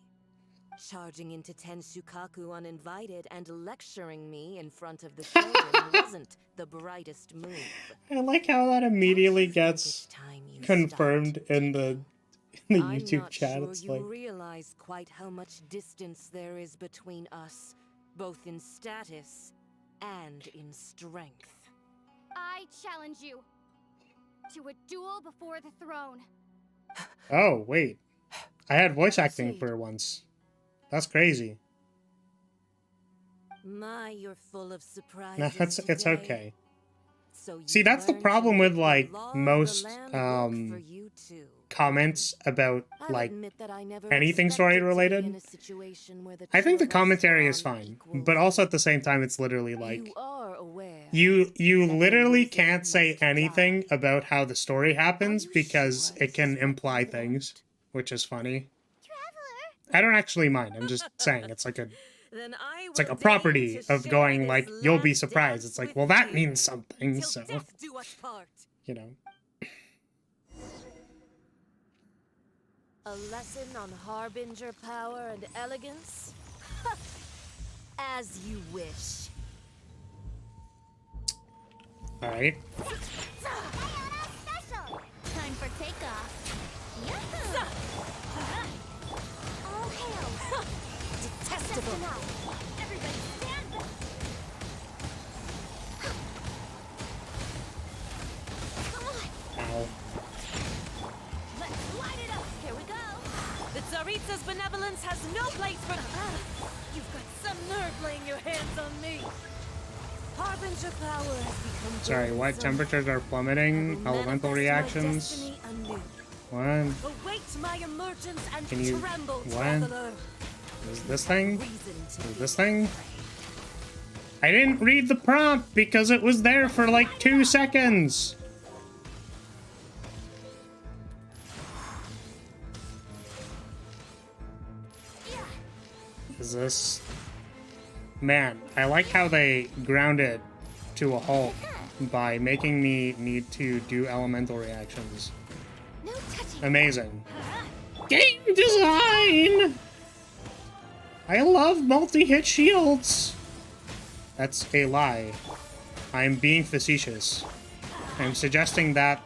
Charging into Tenshukaku uninvited and lecturing me in front of the children wasn't the brightest move. I like how that immediately gets confirmed in the YouTube chat. I'm not It's sure like, you realize quite how much distance there is between us, both in status and in strength. I challenge you to a duel before the throne. oh, wait. I had voice acting for once. That's crazy. My, you're full of surprises. No, it's today. okay. So See, that's the problem with, like, most, comments about, like, anything story related. I think the commentary is fine, but also at the same time, it's literally like, you literally can't say anything about how the story happens because it can imply things, which is funny. I don't actually mind. I'm just saying it's like a property of going like, you'll be surprised. It's like, well, that means something, so, you know. A lesson on harbinger power and elegance? As you wish. Alright. Time for takeoff. Yahoo! All hail! Detestable! Everybody stand back! Come on! Ow. Let's light it up! Here we go! The Tsaritsa's benevolence has no place for... You've got some nerve laying your hands on me! Harbinger power has become... Sorry, what temperatures are plummeting? Elemental reactions? What? Await my emergence and Can you... tremble, what? traveler. Is this thing? Is this thing? I didn't read the prompt because it was there for like 2 seconds! Is this... Man, I like how they ground it to a halt by making me need to do elemental reactions. Amazing. Game design! I love multi-hit shields! That's a lie. I'm being facetious. I'm suggesting that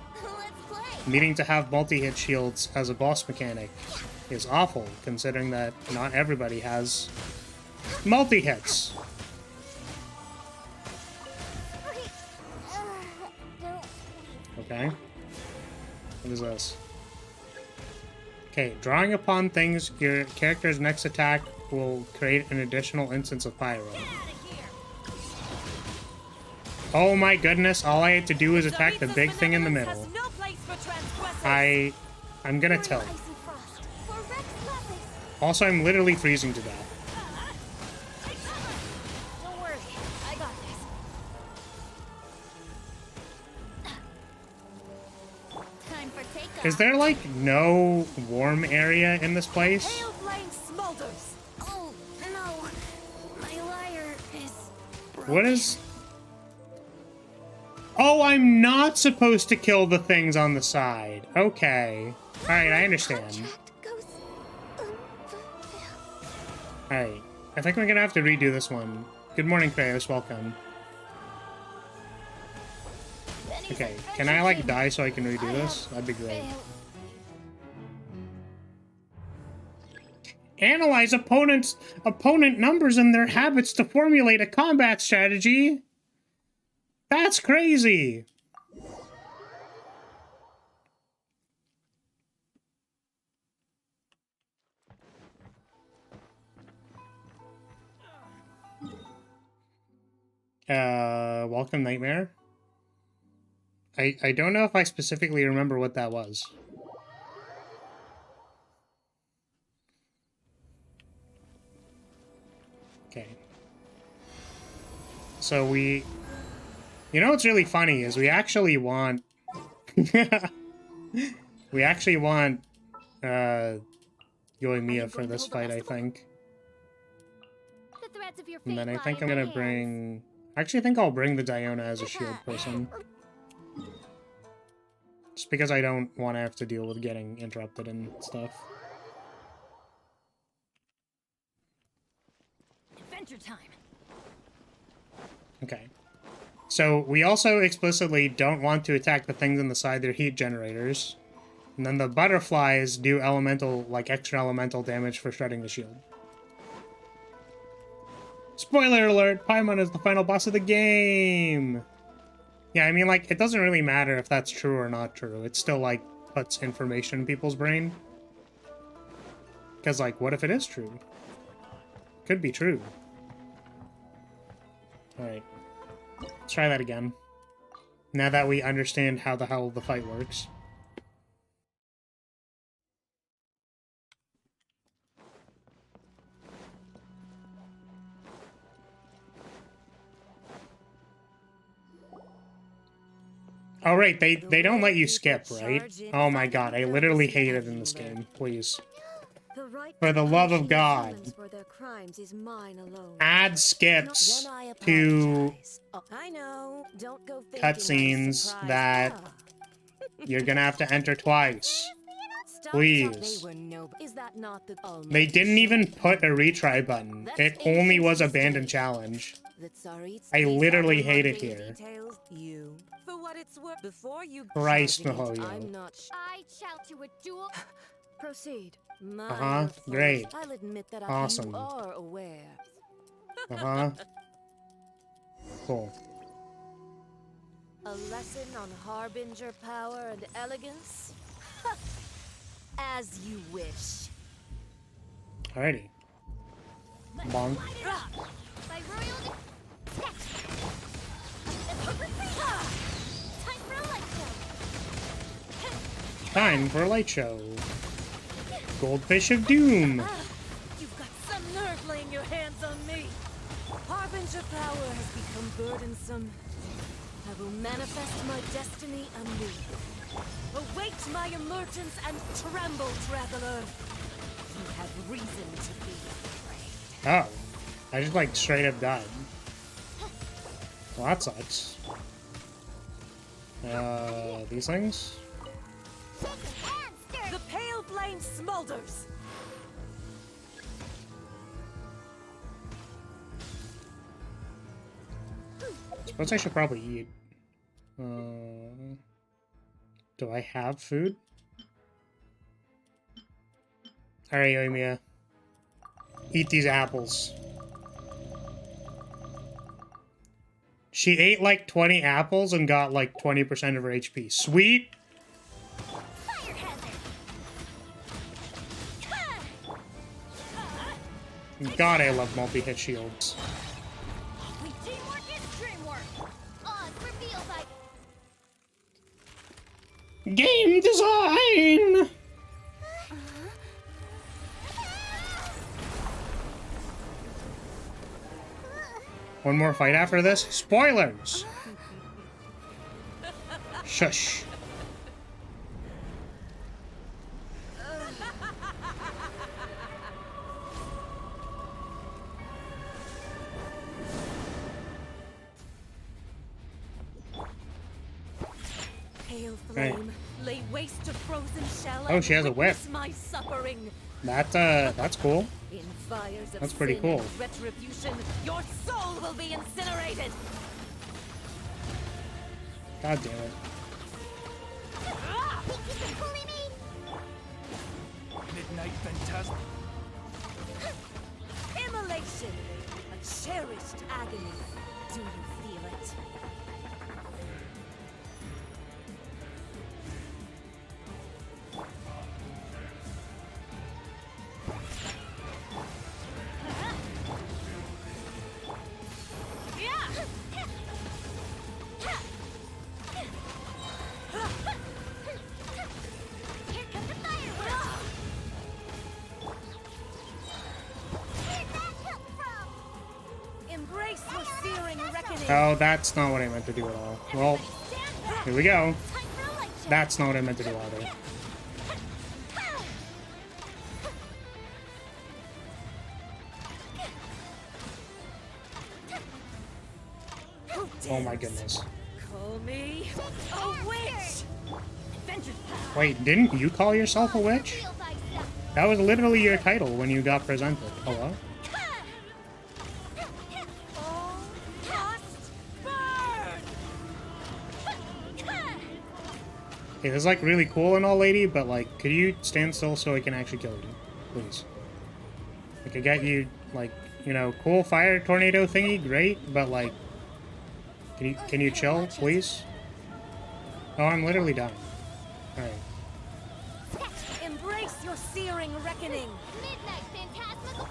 needing to have multi-hit shields as a boss mechanic is awful, considering that not everybody has multi-hits. Okay. What is this? Okay, drawing upon things, your character's next attack will create an additional instance of pyro. Oh my goodness, all I had to do is attack the big thing in the middle. I'm gonna tilt. Also, I'm literally freezing to death. Don't worry, I got this. Time for takeoff. Is there, like, no warm area in this place? Hail flame smolders! Oh, no. My lyre is What is... Oh, I'm not supposed to kill the things on the side. Okay. Alright, I understand. Alright. I think we're gonna have to redo this one. Good morning, Kratos. Welcome. Okay, can I, like, die so I can redo this? That'd be great. Analyze opponent numbers and their habits to formulate a combat strategy. That's crazy. Welcome Nightmare. I don't know if I specifically remember what that was. Okay. So you know what's really funny is we actually want Yae Miko for this fight, I think. The threads of your And then I fate think lie I'm in gonna my bring... Actually, I think I'll bring the Diona as a shield person. Just because I don't want to have to deal with getting interrupted and stuff. Adventure time. Okay. So, we also explicitly don't want to attack the things on the side. They're heat generators. And then the butterflies do elemental, like extra elemental damage for shredding the shield. Spoiler alert! Paimon is the final boss of the game! Yeah, I mean, like, it doesn't really matter if that's true or not true. It still, like, puts information in people's brain. Because, like, what if it is true? Could be true. Alright. Let's try that again. Now that we understand how the hell the fight works. Oh, right, they don't let you skip, right? Oh my god, I literally hate it in this game. Please. For the love of God. Add skips to cutscenes that you're gonna have to enter twice. Please. They didn't even put a retry button. It only was abandoned challenge. I literally hate it here. Christ, Mihoyo. I shall to a duel. Proceed. Uh-huh, great. I'll admit that Awesome. you are aware. Uh-huh. Cool. A lesson on harbinger power and elegance? As you wish. Alrighty. Bonk. By royal Time for a light show. Goldfish of Doom. You've got some nerve laying your hands on me. Harbinger power has become burdensome. I will manifest my destiny anew. Await my emergence and tremble, traveler. You have reason to be afraid. Oh. I just, like, straight up died. Well, that sucks. These things? The pale flame smolders. Suppose I should probably eat. Do I have food? Alright, Yoimiya. Eat these apples. She ate like 20 apples and got like 20% of her HP. Sweet! God, I love multi-hit shields. teamwork is dreamwork. Oz revealed by Game design! One more fight after this? Spoilers! Shush. Pale flame, lay waste to frozen shell. Oh, she has a whip. My suffering. That's cool. In fires of That's pretty sin cool. and retribution, your soul will be incinerated. God damn it. Midnight Phantasm. Immolation, a cherished agony. Do you feel it? Oh, that's not what I meant to do at all. Well, here we go. That's not what I meant to do either. Oh my goodness. Call me a witch! Wait, didn't you call yourself a witch? That was literally your title when you got presented. Hello? Hey, this is like really cool and all, lady, but like, could you stand still so I can actually kill you? Please. Like, I got you, like, you know, cool fire tornado thingy, great, but like, can you chill, please? Oh, I'm literally dying. Alright. Embrace your searing reckoning! Midnight Phantasmal.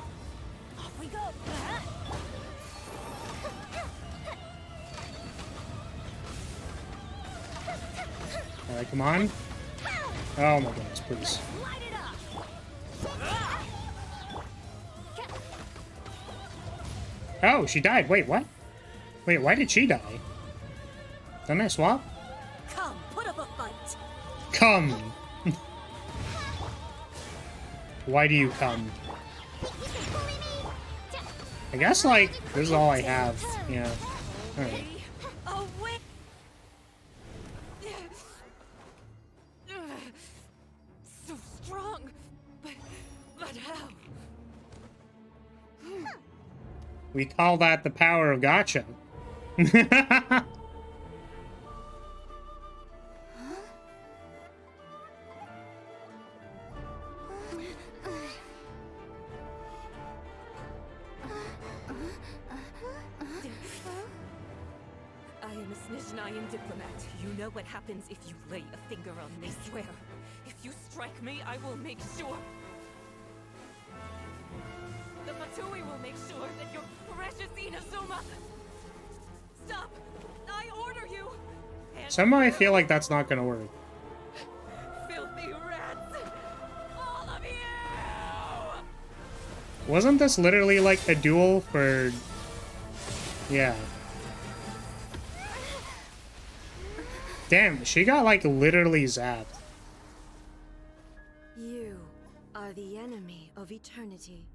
Off we go! Alright, come on. Oh my goodness, please. Light it up! Oh, she died. Wait, what? Wait, why did she die? Didn't I swap? Come, put up a fight! Come! Why do you come? I guess, like, this is all I have. Yeah. Alright. So strong, but how? We call that the power of gotcha. I am a Snezhnayan diplomat. You know what happens if you lay a finger on me, swear. If you strike me, I will make sure. The Fatui will make sure that your precious Inazuma... Stop! I order you! And Somehow I feel like that's not gonna work. filthy rats! All of you! Wasn't this literally like a duel for... Yeah. Damn, she got like literally zapped. You are the enemy of eternity.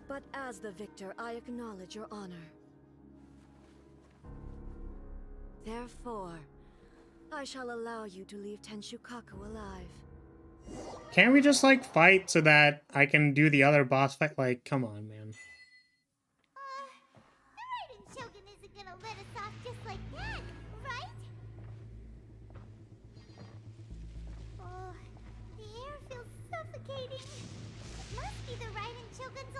But as the victor, I acknowledge your honor. Therefore, I shall allow you to leave Tenshukaku alive. Can't we just like fight so that I can do the other boss fight? Like, come on, man. The Raiden Shogun isn't gonna let us off just like that, right? Oh, the air feels suffocating. It must be the Raiden Shogun's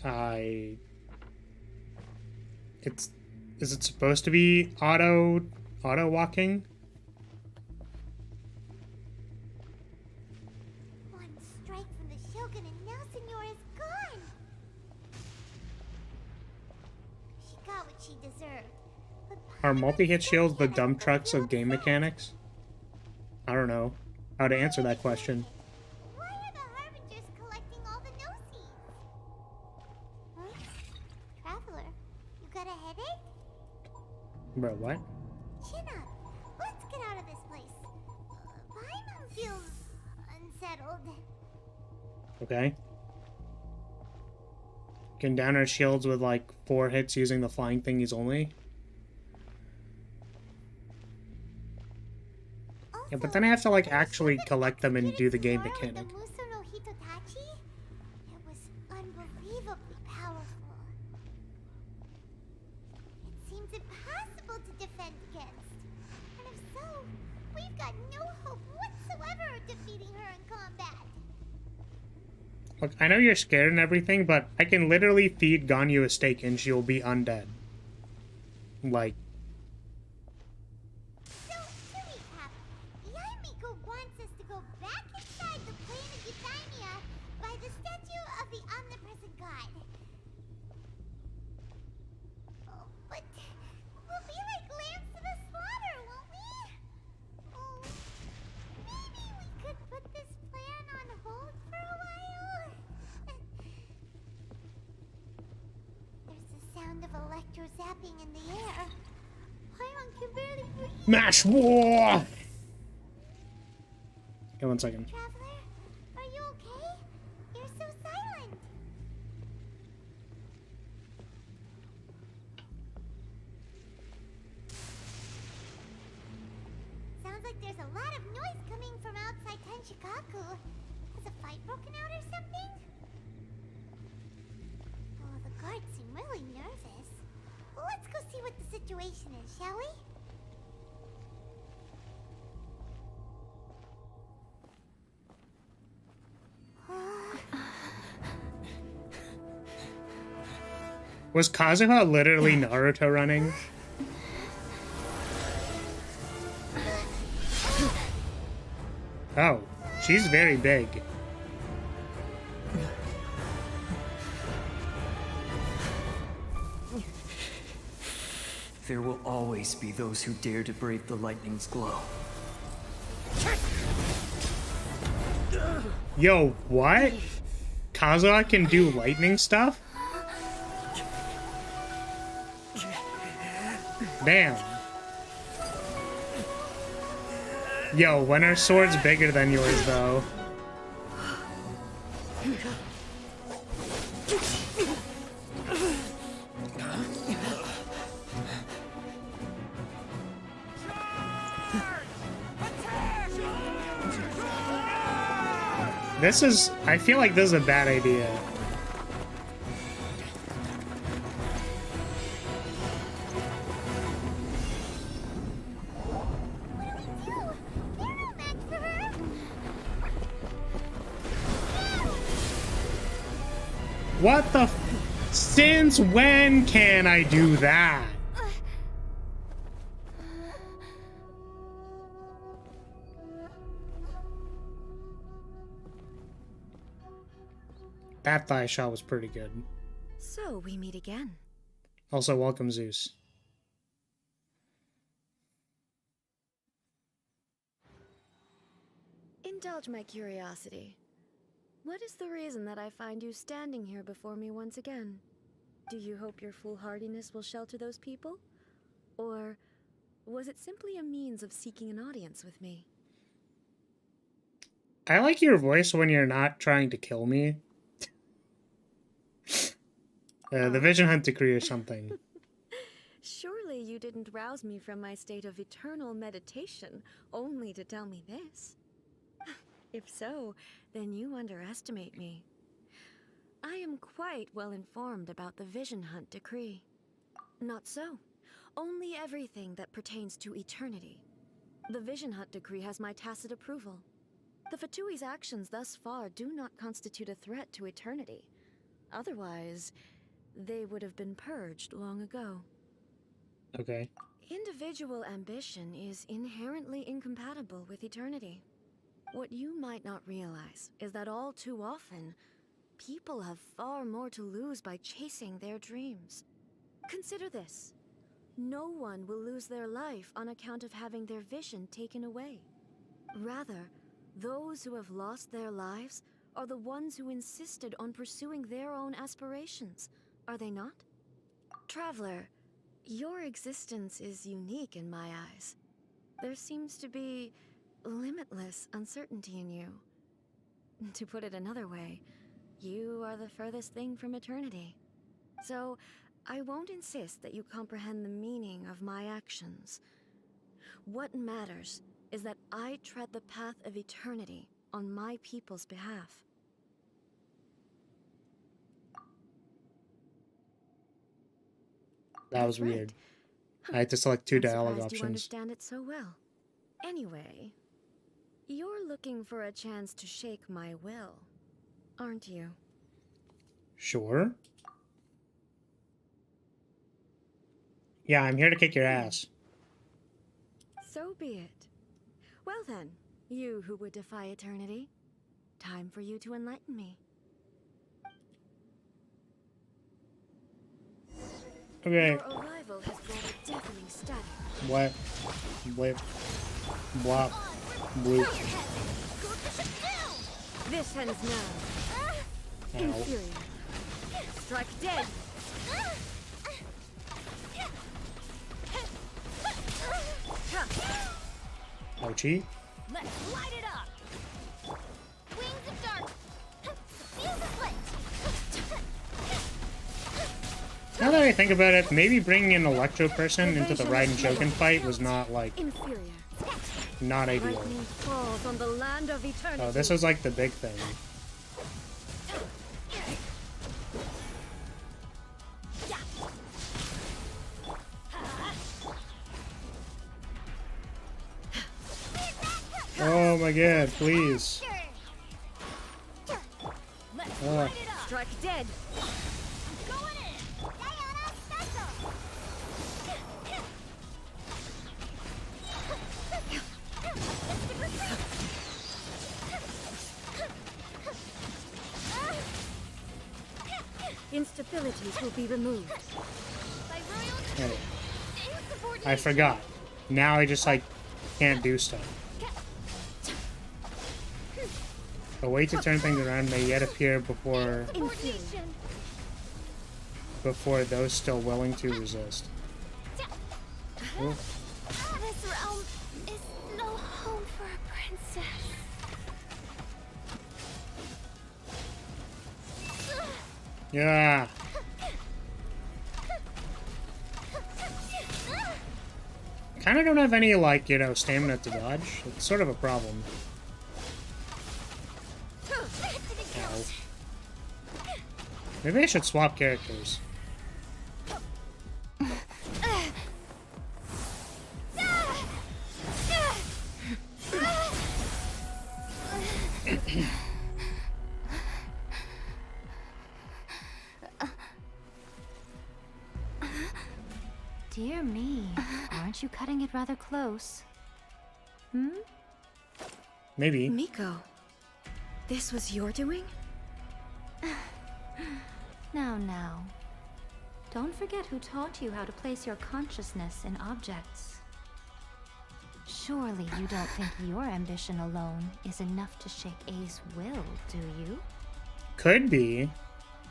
almightiness. Is it supposed to be auto walking? One strike from the Shogun and now Senor is gone. She got what she deserved. But Are multi-hit shields the dump trucks of game mechanics? I don't know how to answer that question. why are the Harbingers collecting all the no-seeds? Huh? Traveler, you got a headache? Bro, what? Chin up. Let's get out of this place. Paimon feels unsettled. Okay. Can down our shields with like 4 hits using the flying thingies only. Yeah, but then I have to like actually collect them and do the game mechanic. The Muso no Hitotachi? It was unbelievably powerful. It seems impossible to defend against. And if so, we've got no hope whatsoever of defeating her in combat. Look, I know you're scared and everything, but I can literally feed Ganyu a steak and she'll be undead. Like, So, to recap, Yae Miko wants us to go back inside the plane of Euthymia by the statue of the omnipresent god. Oh, but we'll be like lambs to the slaughter, won't we? Oh, maybe we could put this plan on hold for a while? sound of electro-zapping in the air. Paimon can barely breathe. Mash War! Okay, 1 second. Traveler, are you okay? You're so silent. Sounds like there's a lot of noise coming from outside Tenshikaku. Has a fight broken out or something? Oh, the guards seem really nervous. Well, let's go see what the situation is, shall we? Was Kazuha literally Naruto running? Oh, she's very big. There will always be those who dare to brave the lightning's glow. Yo, what? Kazuha can do lightning stuff? Damn. Yo, when are swords bigger than yours, though? This is... I feel like this is a bad idea. What the f- Since when can I do that? That thigh shot was pretty good. So we meet again. Also, welcome Zeus. Indulge my curiosity. What is the reason that I find you standing here before me once again? Do you hope your foolhardiness will shelter those people? Or was it simply a means of seeking an audience with me? I like your voice when you're not trying to kill me. The Vision Hunt Decree or something. Surely you didn't rouse me from my state of eternal meditation only to tell me this. If so, then you underestimate me. I am quite well informed about the Vision Hunt Decree. Not so. Only everything that pertains to eternity. The Vision Hunt Decree has my tacit approval. The Fatui's actions thus far do not constitute a threat to eternity. Otherwise, they would have been purged long ago. Okay. Individual ambition is inherently incompatible with eternity. What you might not realize is that all too often, people have far more to lose by chasing their dreams. Consider this. No one will lose their life on account of having their vision taken away. Rather, those who have lost their lives are the ones who insisted on pursuing their own aspirations, are they not? Traveler, your existence is unique in my eyes. There seems to be limitless uncertainty in you. To put it another way, you are the furthest thing from eternity. So, I won't insist that you comprehend the meaning of my actions. What matters is that I tread the path of eternity on my people's behalf. That was weird. I had to select 2 dialogue surprised options. You understand it so well. Anyway, you're looking for a chance to shake my will, aren't you? Sure. Yeah, I'm here to kick your ass. So be it. Well then, you who would defy eternity, time for you to enlighten me. Okay. Your arrival has brought a deafening static. What? Wait. What? Bloop. This ends now. Ow. Inferior. Strike dead. Ouchie. Let's light it up! Wings of dark! Fuse is lit! Now that I think about it, maybe bringing an Electro person into the Raiden Joken fight was not, like, Inferior. not ideal. Lightning falls on the land of eternity. Oh, this was like the big thing. Oh my god, please. Strike dead. Going in! Diana Special! Instabilities will be removed. Hey, I forgot. Now I just, like, can't do stuff. A way to turn things around may yet appear before those still willing to resist. Oh. This realm is no home for a princess. Yeah. Kind of don't have any, like, you know, stamina to dodge. It's sort of a problem. Ow. Maybe I should swap characters. Dear me, aren't you cutting it rather close? Hmm? Maybe. Miko, this was your doing? Now. Don't forget who taught you how to place your consciousness in objects. Surely you don't think your ambition alone is enough to shake A's will, do you? Could be.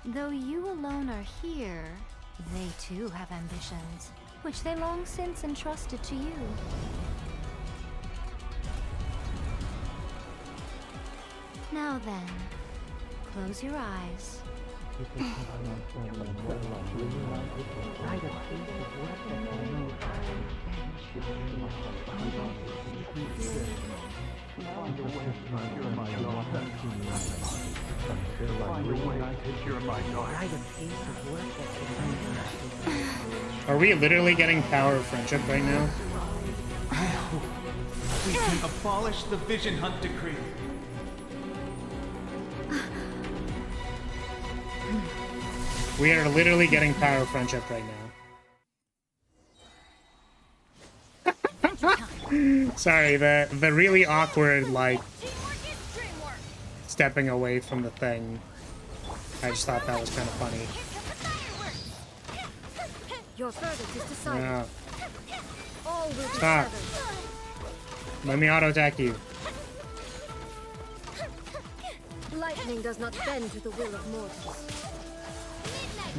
Though you alone are here, they too have ambitions, which they long since entrusted to you. Now then, close your eyes. Are we literally getting power of friendship right now? I hope we can abolish the Vision Hunt Decree. We are literally getting power of friendship right now. Sorry, the really awkward, like, stepping away from the thing. I just thought that was kind of funny. Your verdict is decided. No. All will be Stop. severed. Let me auto-attack you. Lightning does not bend to the will of mortals.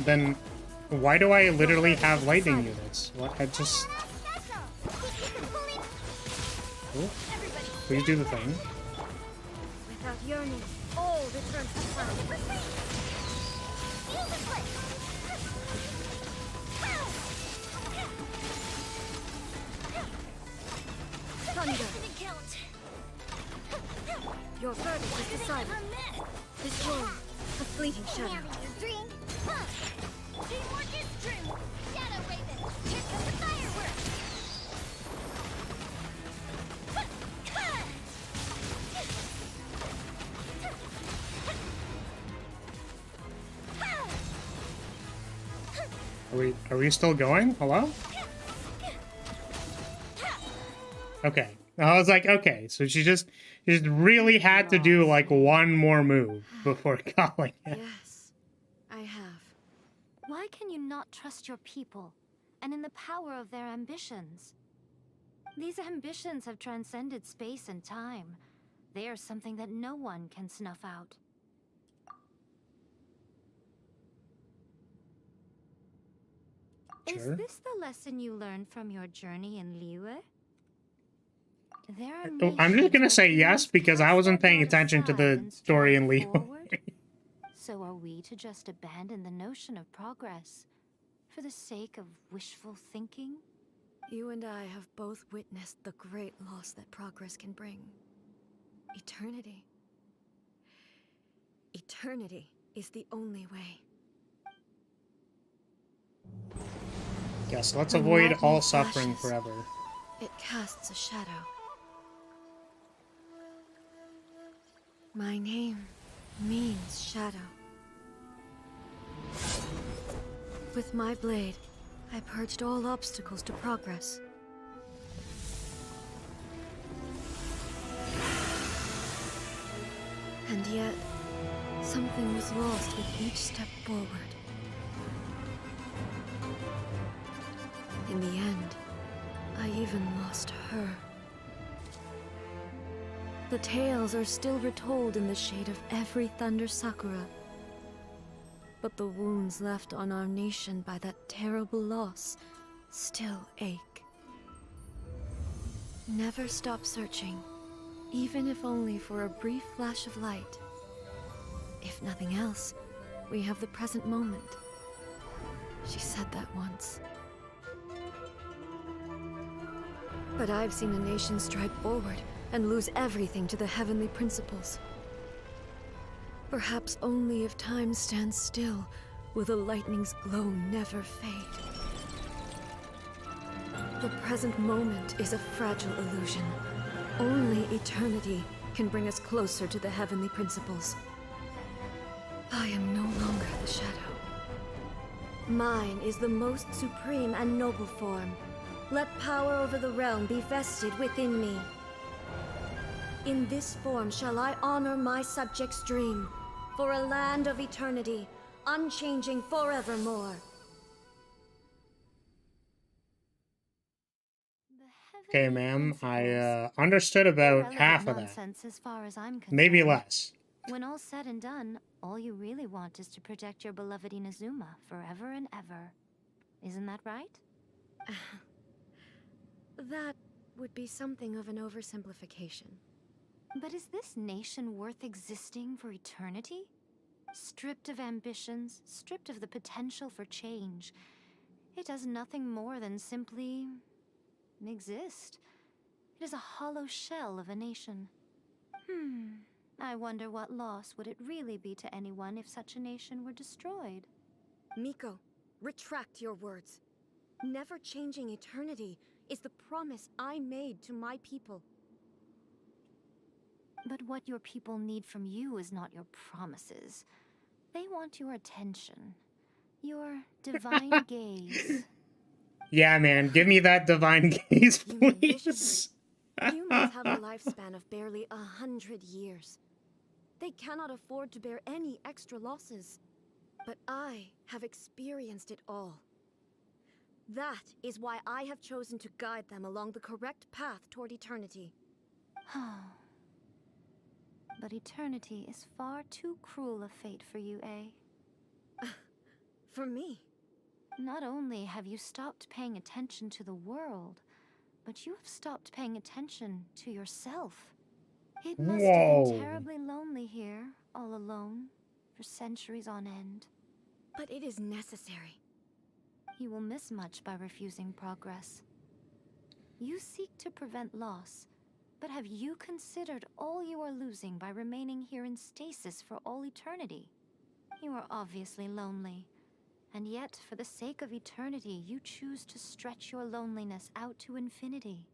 Then why do I literally have lightning units? What? I just... Oh, please do the thing. Without yearning, all returns to planet. Thunder. Your verdict is decided. This world, a fleeting shadow. Dream. Teamwork is true. Shadow Raven. Here comes the fireworks. Are we still going? Hello? Okay. I was like, okay, so she just really had to do like one more move before calling it. Yes, I have. Why can you not trust your people, and in the power of their ambitions? These ambitions have transcended space and time. They are something that no one can snuff out. Sure. Is this the lesson you learned from your journey in Liyue? There are I'm just gonna nations say where yes humans because I cast wasn't their paying god attention to aside the and story strive in Leo. forward. So are we to just abandon the notion of progress for the sake of wishful thinking? You and I have both witnessed the great loss that progress can bring. Eternity. Eternity is the only way. Yes, let's When avoid lightning all suffering flashes, forever. It casts a shadow. My name means shadow. With my blade, I purged all obstacles to progress. And yet, something was lost with each step forward. In the end, I even lost her. The tales are still retold in the shade of every Thunder Sakura. But the wounds left on our nation by that terrible loss still ache. Never stop searching, even if only for a brief flash of light. If nothing else, we have the present moment. She said that once. But I've seen a nation stride forward and lose everything to the heavenly principles. Perhaps only if time stands still will the lightning's glow never fade. The present moment is a fragile illusion. Only eternity can bring us closer to the heavenly principles. I am no longer the shadow. Mine is the most supreme and noble form. Let power over the realm be vested within me. In this form shall I honor my subjects' dream, for a land of eternity, unchanging forevermore. Okay, ma'am, I understood about half of that. Nonsense as far as I'm concerned. Maybe less. When all's said and done, all you really want is to protect your beloved Inazuma forever and ever. Isn't that right? That would be something of an oversimplification. But is this nation worth existing for eternity? Stripped of ambitions, stripped of the potential for change, it does nothing more than simply exist. It is a hollow shell of a nation. I wonder what loss would it really be to anyone if such a nation were destroyed? Miko, retract your words. Never changing eternity is the promise I made to my people. But what your people need from you is not your promises. They want your attention. Your divine gaze. Yeah, man, give me that divine gaze, please. Humans have a lifespan of barely 100 years. They cannot afford to bear any extra losses. But I have experienced it all. That is why I have chosen to guide them along the correct path toward eternity. But eternity is far too cruel a fate for you, eh? For me? Not only have you stopped paying attention to the world, but you have stopped paying attention to yourself. It must have been terribly lonely here, all alone, for centuries on end. But it is necessary. You will miss much by refusing progress. You seek to prevent loss, but have you considered all you are losing by remaining here in stasis for all eternity? You are obviously lonely, and yet for the sake of eternity, you choose to stretch your loneliness out to infinity.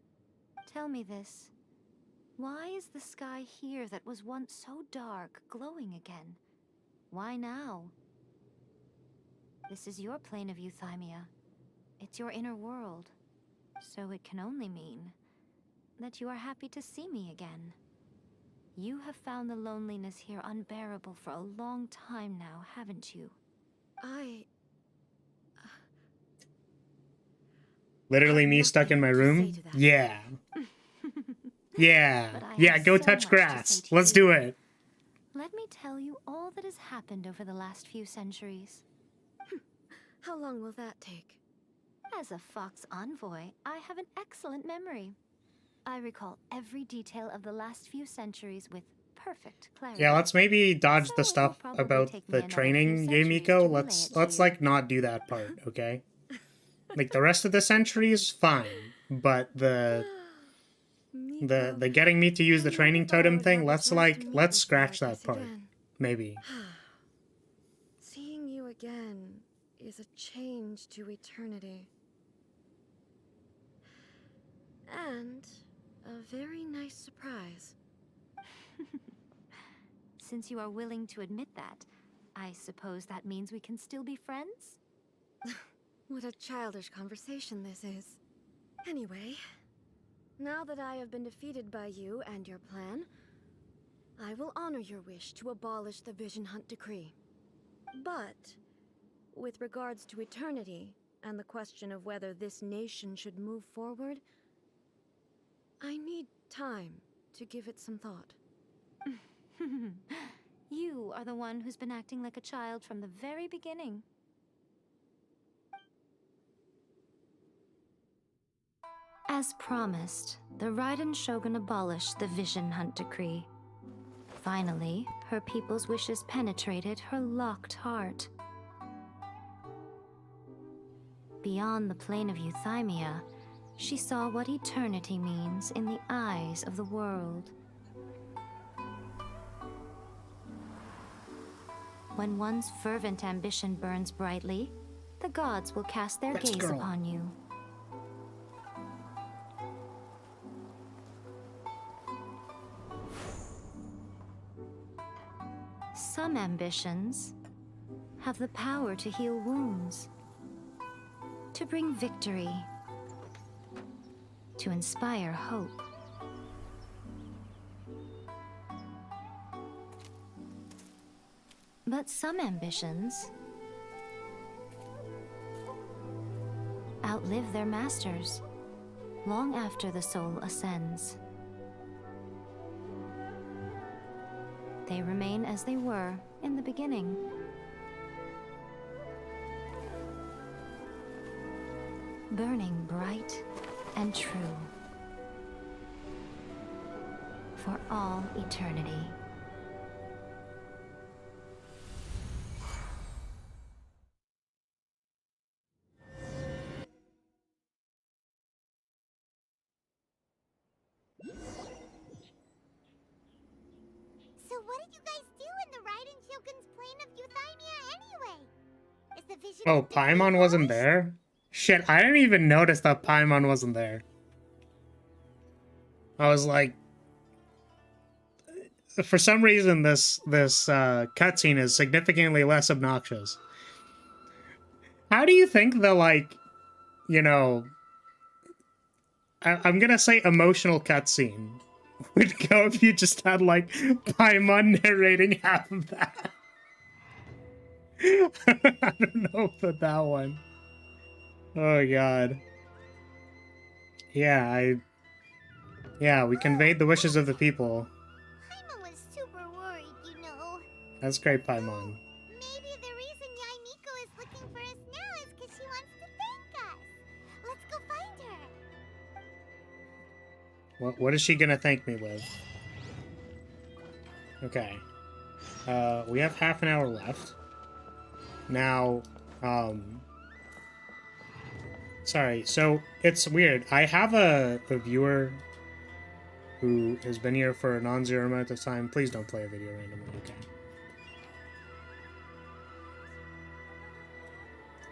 Tell me this. Why is the sky here that was once so dark glowing again? Why now? This is your plane of euthymia. It's your inner world. So it can only mean that you are happy to see me again. You have found the loneliness here unbearable for a long time now, haven't you? Literally me stuck in my room? Yeah. Yeah, go touch grass. Let's do it. Let me tell you all that has happened over the last few centuries. How long will that take? As a fox envoy, I have an excellent memory. I recall every detail of the last few centuries with perfect clarity. Yeah, let's maybe dodge the So stuff it'll probably about take me the another few training, Yae centuries Miko. to relay Let's it to you. like not do that part, okay? Like the rest of the centuries, fine, but the getting me to use the training totem thing, let's scratch that part, maybe. Seeing you again is a change to eternity. And a very nice surprise. Since you are willing to admit that, I suppose that means we can still be friends? What a childish conversation this is. Anyway, now that I have been defeated by you and your plan, I will honor your wish to abolish the Vision Hunt Decree. But, with regards to eternity and the question of whether this nation should move forward, I need time to give it some thought. You are the one who's been acting like a child from the very beginning. As promised, the Raiden Shogun abolished the Vision Hunt Decree. Finally, her people's wishes penetrated her locked heart. Beyond the plane of euthymia, she saw what eternity means in the eyes of the world. When one's fervent ambition burns brightly, the gods will cast their gaze upon you. Some ambitions have the power to heal wounds, to bring victory, to inspire hope. But some ambitions outlive their masters long after the soul ascends. They remain as they were in the beginning. Burning bright and true for all eternity. So what did you guys do in the Raiden Shogun's plane of euthymia anyway? Is the vision Oh, of Decree Paimon wasn't abolished? there? Shit, I didn't even notice that Paimon wasn't there. I was like, for some reason, this cutscene is significantly less obnoxious. How do you think the, like, you know, I'm gonna say emotional cutscene would go if you just had, like, Paimon narrating half of that? I don't know about that one. Oh god. Yeah, yeah, we conveyed the wishes of the people. Paimon was super worried, you know. That's great, Paimon. Maybe the reason Yae Miko is looking for us now is because she wants to thank us. Let's go find her. What is she gonna thank me with? Okay. We have half an hour left. Now, sorry, so it's weird. I have a viewer who has been here for a non-zero amount of time. Please don't play a video randomly, okay?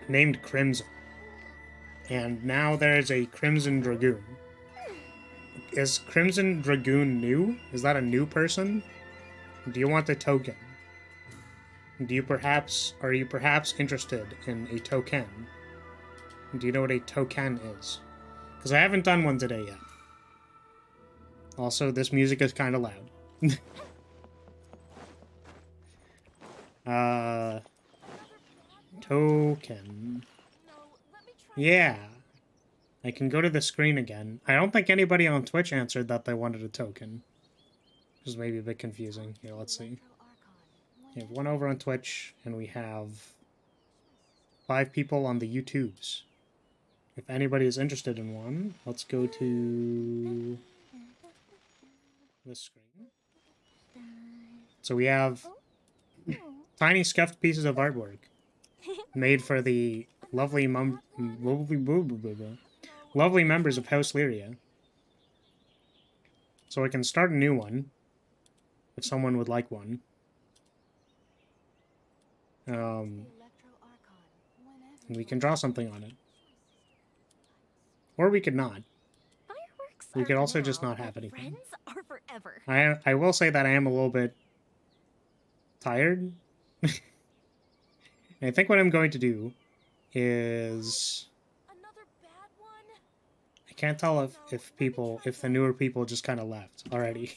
Named Crimson. And now there's a Crimson Dragoon. Is Crimson Dragoon new? Is that a new person? Do you want a token? Are you perhaps interested in a token? Do you know what a token is? Because I haven't done one today yet. Also, this music is kind of loud. Token. Yeah. I can go to the screen again. I don't think anybody on Twitch answered that they wanted a token. Which is maybe a bit confusing. Here, let's see. We have one over on Twitch, and we have 5 people on the YouTubes. If anybody is interested in one, let's go to this screen. So we have tiny scuffed pieces of artwork made for the lovely lovely members of House Lyria. So I can start a new one if someone would like one. We can draw something on it. Or we could not. We could also just not have anything. Friends are forever. I will say that I am a little bit tired. And I think what I'm going to do is... I can't tell if the newer people just kind of left already.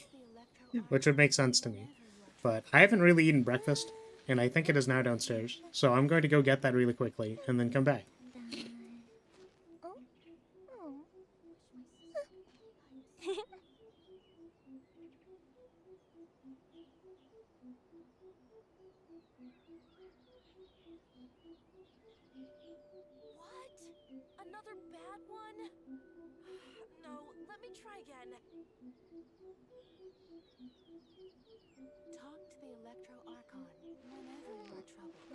Which would make sense to me. But I haven't really eaten breakfast, and I think it is now downstairs. So I'm going to go get that really quickly, and then come back. Another bad one? No, let me try again. Talk to the Electro Archon whenever you are troubled.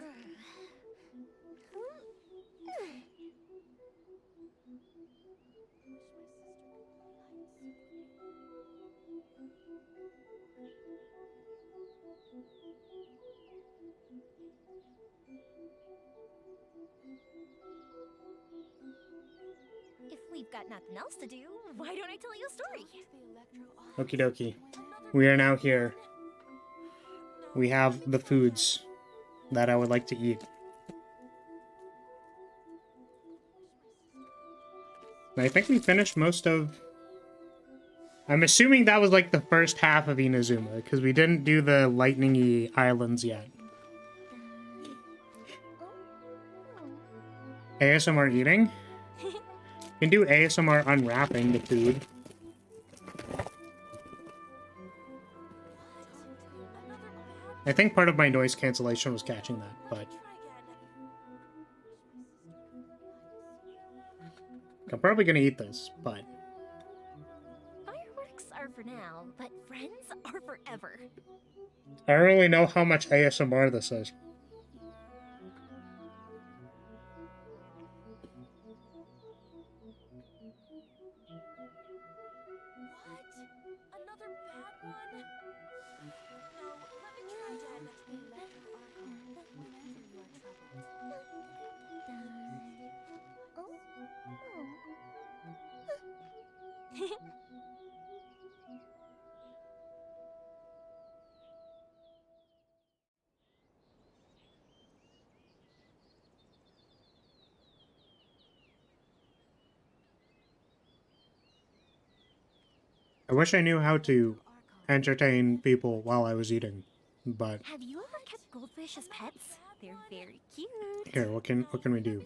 If we've got nothing else to do, why don't I tell you a story? Okie dokie. We are now here. We have the foods that I would like to eat. And I think we finished most of... I'm assuming that was like the first half of Inazuma, because we didn't do the lightning-y islands yet. ASMR eating? You can do ASMR unwrapping the food. I think part of my noise cancellation was catching that, but... I'm probably gonna eat this, but... Fireworks are for now, but friends are forever. I don't really know how much ASMR this is. I wish I knew how to entertain people while I was eating, but... Have you ever kept goldfish as pets? They're very cute. Here, what can we do?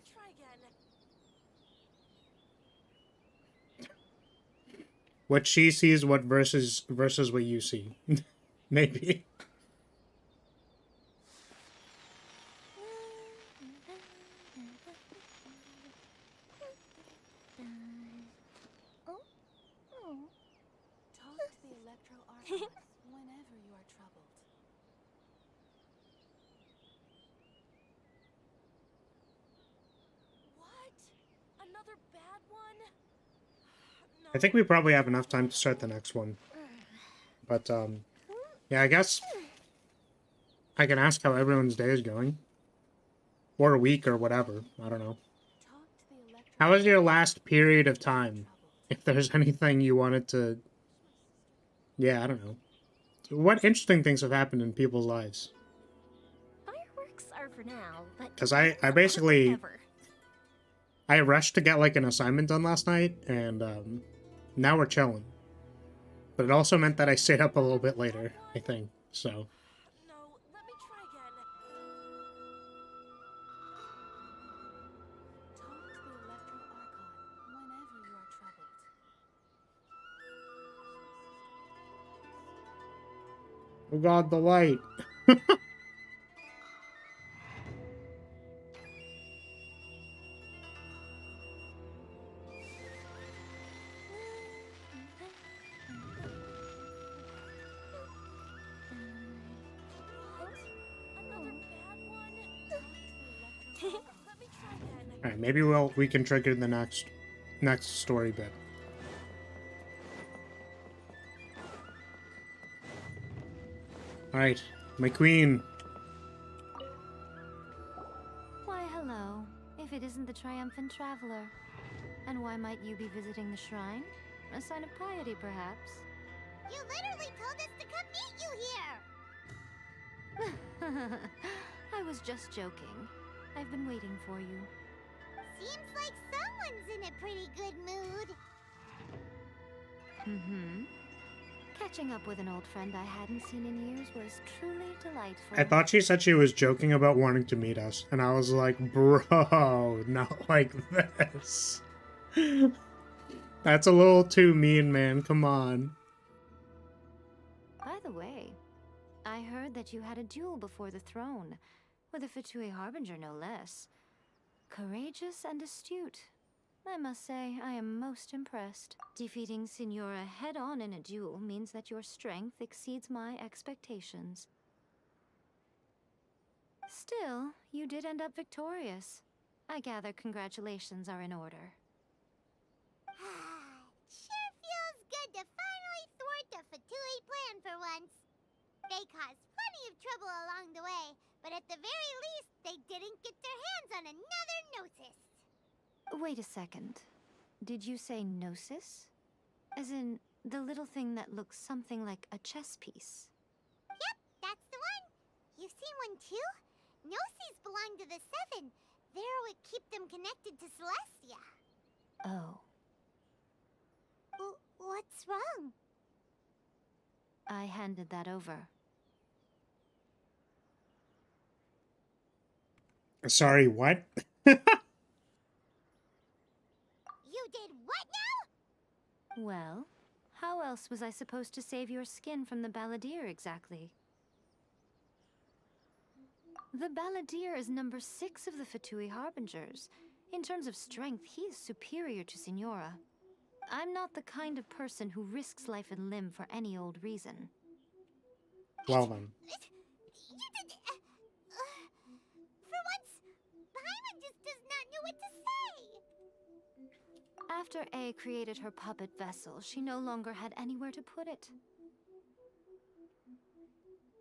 What she sees, what versus what you see. Maybe. Talk to the Electro Archon whenever you are troubled. What? Another bad one? I think we probably have enough time to start the next one. But, yeah, I guess I can ask how everyone's day is going. Or a week or whatever. I don't know. How was your last period of time? If there's anything you wanted to... Yeah, I don't know. What interesting things have happened in people's lives? Fireworks are for now, but... Because I basically... I rushed to get, like, an assignment done last night, and, now we're chilling. But it also meant that I stayed up a little bit later, I think, so... No, let me try again. Talk to the Electro Archon whenever you are troubled. Oh god, the light! All right, maybe we can trigger the next story bit. All right, my queen. Why, hello. If it isn't the triumphant traveler. And why might you be visiting the shrine? A sign of piety, perhaps? You literally told us to come meet you here! I was just joking. I've been waiting for you. Seems like someone's in a pretty good mood. Mm-hmm. Catching up with an old friend I hadn't seen in years was truly delightful. I thought she said she was joking about wanting to meet us, and I was like, bro, not like this. That's a little too mean, man. Come on. By the way, I heard that you had a duel before the throne, with a Fatui Harbinger no less. Courageous and astute. I must say, I am most impressed. Defeating Signora head-on in a duel means that your strength exceeds my expectations. Still, you did end up victorious. I gather congratulations are in order. Sure feels good to finally thwart the Fatui plan for once. They caused plenty of trouble along the way, but at the very least, they didn't get their hands on another Gnosis. Wait a second. Did you say Gnosis? As in, the little thing that looks something like a chess piece? Yep, that's the one. You've seen one too? Gnosis belong to the Seven. They're what keep them connected to Celestia. Oh. What's wrong? I handed that over. Sorry, what? You did what now? Well, how else was I supposed to save your skin from the Balladeer exactly? The Balladeer is number 6 of the Fatui Harbingers. In terms of strength, he is superior to Signora. I'm not the kind of person who risks life and limb for any old reason. Well then. You did... for once, Paimon just does not know what to say. After A created her puppet vessel, she no longer had anywhere to put it.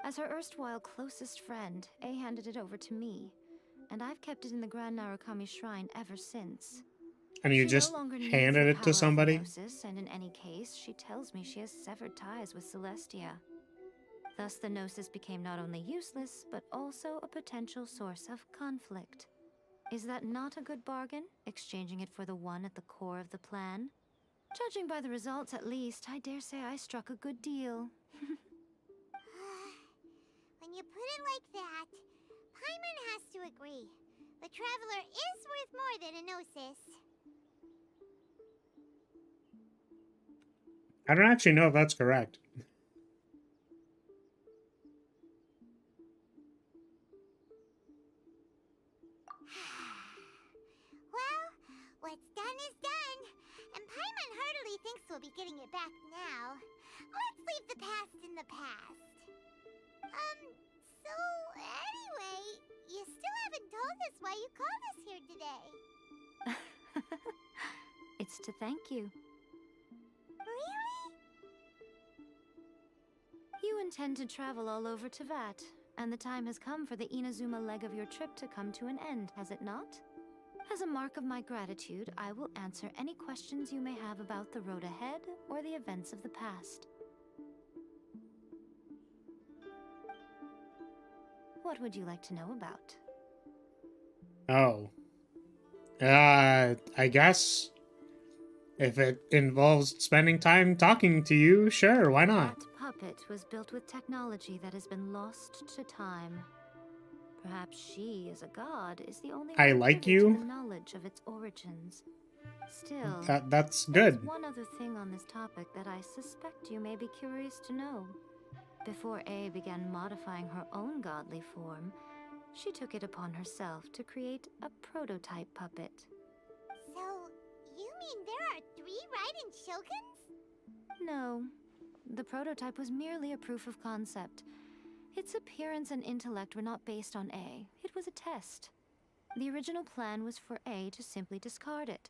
As her erstwhile closest friend, A handed it over to me, and I've kept it in the Grand Narukami Shrine ever since. And you She just no longer needs handed the it power to of somebody? Gnosis, and in any case, she tells me she has severed ties with Celestia. Thus, the Gnosis became not only useless, but also a potential source of conflict. Is that not a good bargain, exchanging it for the one at the core of the plan? Judging by the results, at least, I dare say I struck a good deal. When you put it like that, Paimon has to agree. The Traveler is worth more than a Gnosis. I don't actually know if that's correct. Well, what's done is done. And Paimon heartily thinks we'll be getting it back now. Let's leave the past in the past. So anyway, you still haven't told us why you called us here today. It's to thank you. Really? You intend to travel all over Teyvat, and the time has come for the Inazuma leg of your trip to come to an end, has it not? As a mark of my gratitude, I will answer any questions you may have about the road ahead or the events of the past. What would you like to know about? Oh. I guess if it involves spending time talking to you, sure, why not? That puppet was built with technology that has been lost to time. Perhaps she, as a god, is the only I one like privy you. to the knowledge of its origins. Still, That's there's good. one other thing on this topic that I suspect you may be curious to know. Before A began modifying her own godly form, she took it upon herself to create a prototype puppet. So, you mean there are 3 Raiden Shoguns? No, the prototype was merely a proof of concept. Its appearance and intellect were not based on A. It was a test. The original plan was for A to simply discard it.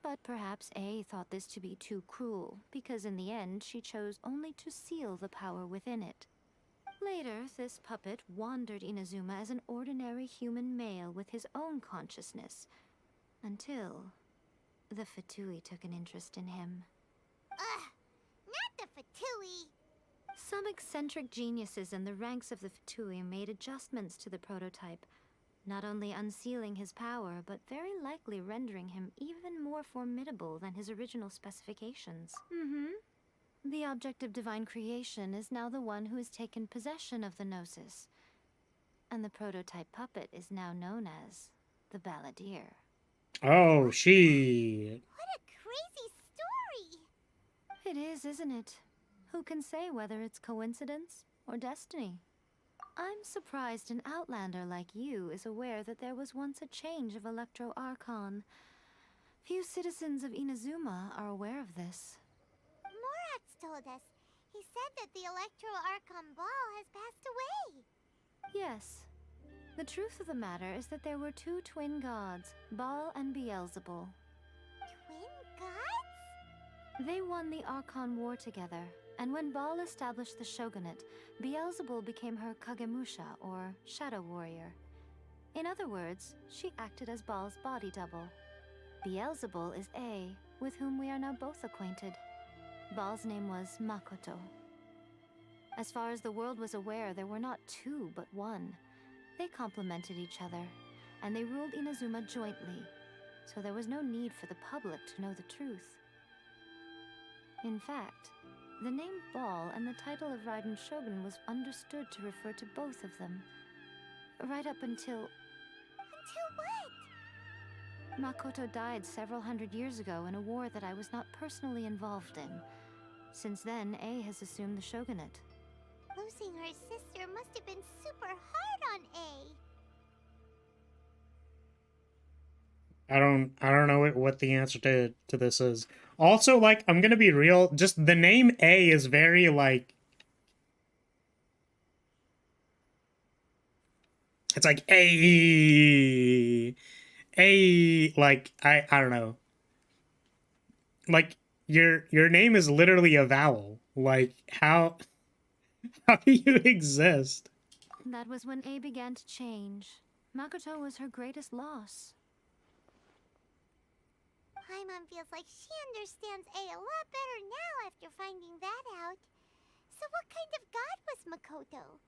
But perhaps A thought this to be too cruel, because in the end she chose only to seal the power within it. Later, this puppet wandered Inazuma as an ordinary human male with his own consciousness, until the Fatui took an interest in him. Ugh, not the Fatui. Some eccentric geniuses in the ranks of the Fatui made adjustments to the prototype, not only unsealing his power, but very likely rendering him even more formidable than his original specifications. The object of divine creation is now the one who has taken possession of the Gnosis, and the prototype puppet is now known as the Balladeer. Oh, shit. What a crazy story! It is, isn't it? Who can say whether it's coincidence or destiny? I'm surprised an outlander like you is aware that there was once a change of Electro Archon. Few citizens of Inazuma are aware of this. Morat's told us. He said that the Electro Archon Ball has passed away. Yes. The truth of the matter is that there were two twin gods, Baal and Beelzebul. Twin gods? They won the Archon War together, and when Baal established the shogunate, Beelzebul became her Kagemusha, or shadow warrior. In other words, she acted as Baal's body double. Beelzebul is A, with whom we are now both acquainted. Baal's name was Makoto. As far as the world was aware, there were not two, but one. They complemented each other, and they ruled Inazuma jointly, so there was no need for the public to know the truth. In fact, the name Baal and the title of Raiden Shogun was understood to refer to both of them. Right up until... Until what? Makoto died several hundred years ago in a war that I was not personally involved in. Since then, A has assumed the shogunate. Losing her sister must have been super hard on A. I don't know what the answer to this is. Also, like, I'm gonna be real, just the name A is very, like... It's like, A, like, I don't know. Like, your name is literally a vowel. Like, how do you exist? That was when A began to change. Makoto was her greatest loss. Paimon feels like she understands A lot better now after finding that out. So what kind of god was Makoto?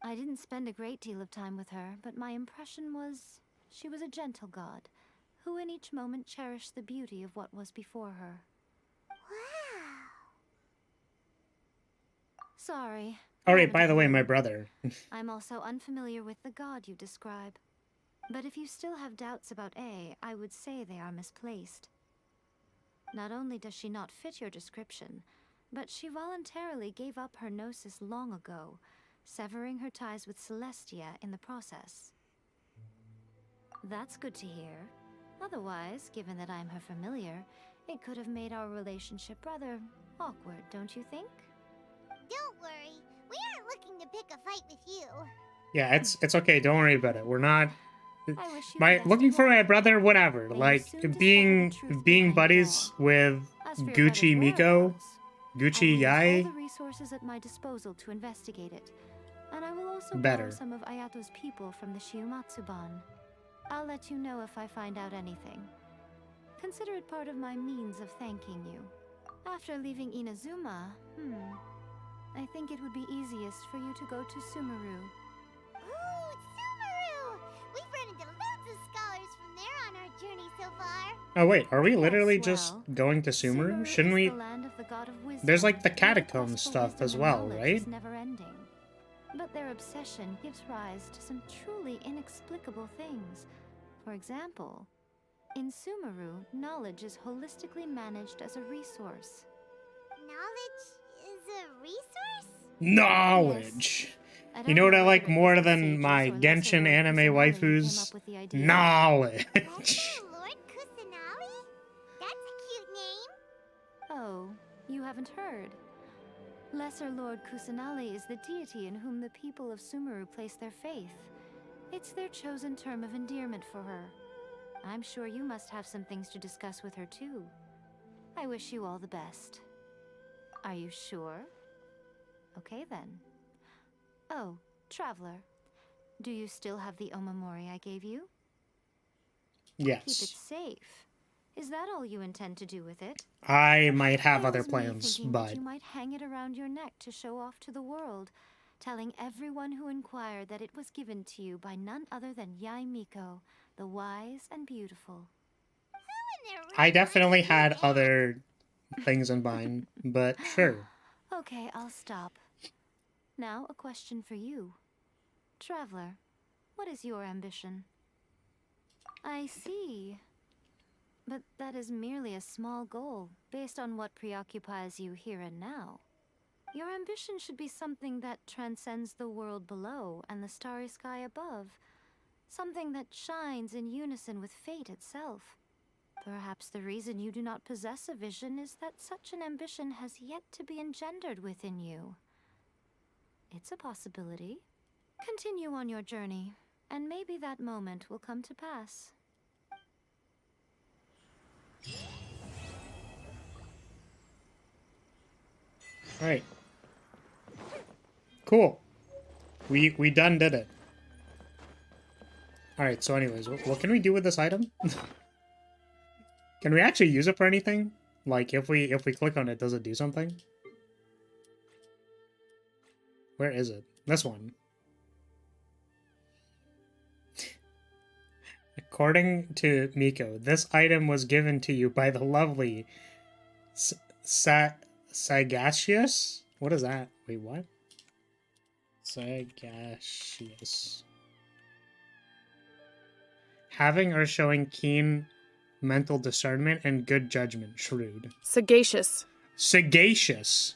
I didn't spend a great deal of time with her, but my impression was she was a gentle god, who in each moment cherished the beauty of what was before her. Wow. Sorry. Alright, by the way, my brother. I'm also unfamiliar with the god you describe. But if you still have doubts about A, I would say they are misplaced. Not only does she not fit your description, but she voluntarily gave up her gnosis long ago, severing her ties with Celestia in the process. That's good to hear. Otherwise, given that I'm her familiar, it could have made our relationship rather awkward, don't you think? Don't worry. We aren't looking to pick a fight with you. Yeah, it's okay, don't worry about it. We're not... I wish you the best looking of for luck. my brother, whatever. May you Like, soon discover being the truth being behind buddies it all. with As for your Gucci brother's Miko, whereabouts, Gucci I will use Yae, all the resources at my disposal to investigate it, and I will also better. borrow some of Ayato's people from the Shiumatsu-ban. I'll let you know if I find out anything. Consider it part of my means of thanking you. After leaving Inazuma, I think it would be easiest for you to go to Sumeru. Ooh, Sumeru! We've run into loads of scholars from there on our journey so far. Oh wait, are we Yes, literally just well, going to Sumeru? Sumeru Shouldn't is we... the land of the god of wisdom, There's like the where catacomb quest for stuff wisdom as and well, knowledge right? is never ending. But their obsession gives rise to some truly inexplicable things. For example, in Sumeru, knowledge is holistically managed as a resource. Knowledge is a resource? Knowledge! I You don't know what I whether like it was more the than sages my or lesser Genshin Lord anime Kusanagi who waifus? came up with the idea. Knowledge! Lesser Lord Kusanagi? That's a cute name. Oh, you haven't heard. Lesser Lord Kusanali is the deity in whom the people of Sumeru place their faith. It's their chosen term of endearment for her. I'm sure you must have some things to discuss with her too. I wish you all the best. Are you sure? Okay then. Oh, Traveler. Do you still have the Omamori I gave you? Yes. Keep it safe. Is that all you intend to do with it? I might have Or other was me plans, thinking but that you might hang it around your neck to show off to the world, telling everyone who inquired that it was given to you by none other than Yae Miko, the wise and beautiful. I definitely had other things in mind, but sure. Okay, I'll stop. Now, a question for you. Traveler, what is your ambition? I see. But that is merely a small goal, based on what preoccupies you here and now. Your ambition should be something that transcends the world below and the starry sky above. Something that shines in unison with fate itself. Perhaps the reason you do not possess a vision is that such an ambition has yet to be engendered within you. It's a possibility. Continue on your journey, and maybe that moment will come to pass. Alright. Cool. We done did it. Alright, so anyways, what can we do with this item? Can we actually use it for anything? Like, if we click on it, does it do something? Where is it? This one. According to Miko, this item was given to you by the lovely Sagacious? What is that? Wait, what? Sagacious. Having or showing keen mental discernment and good judgment. Shrewd. Sagacious. Sagacious.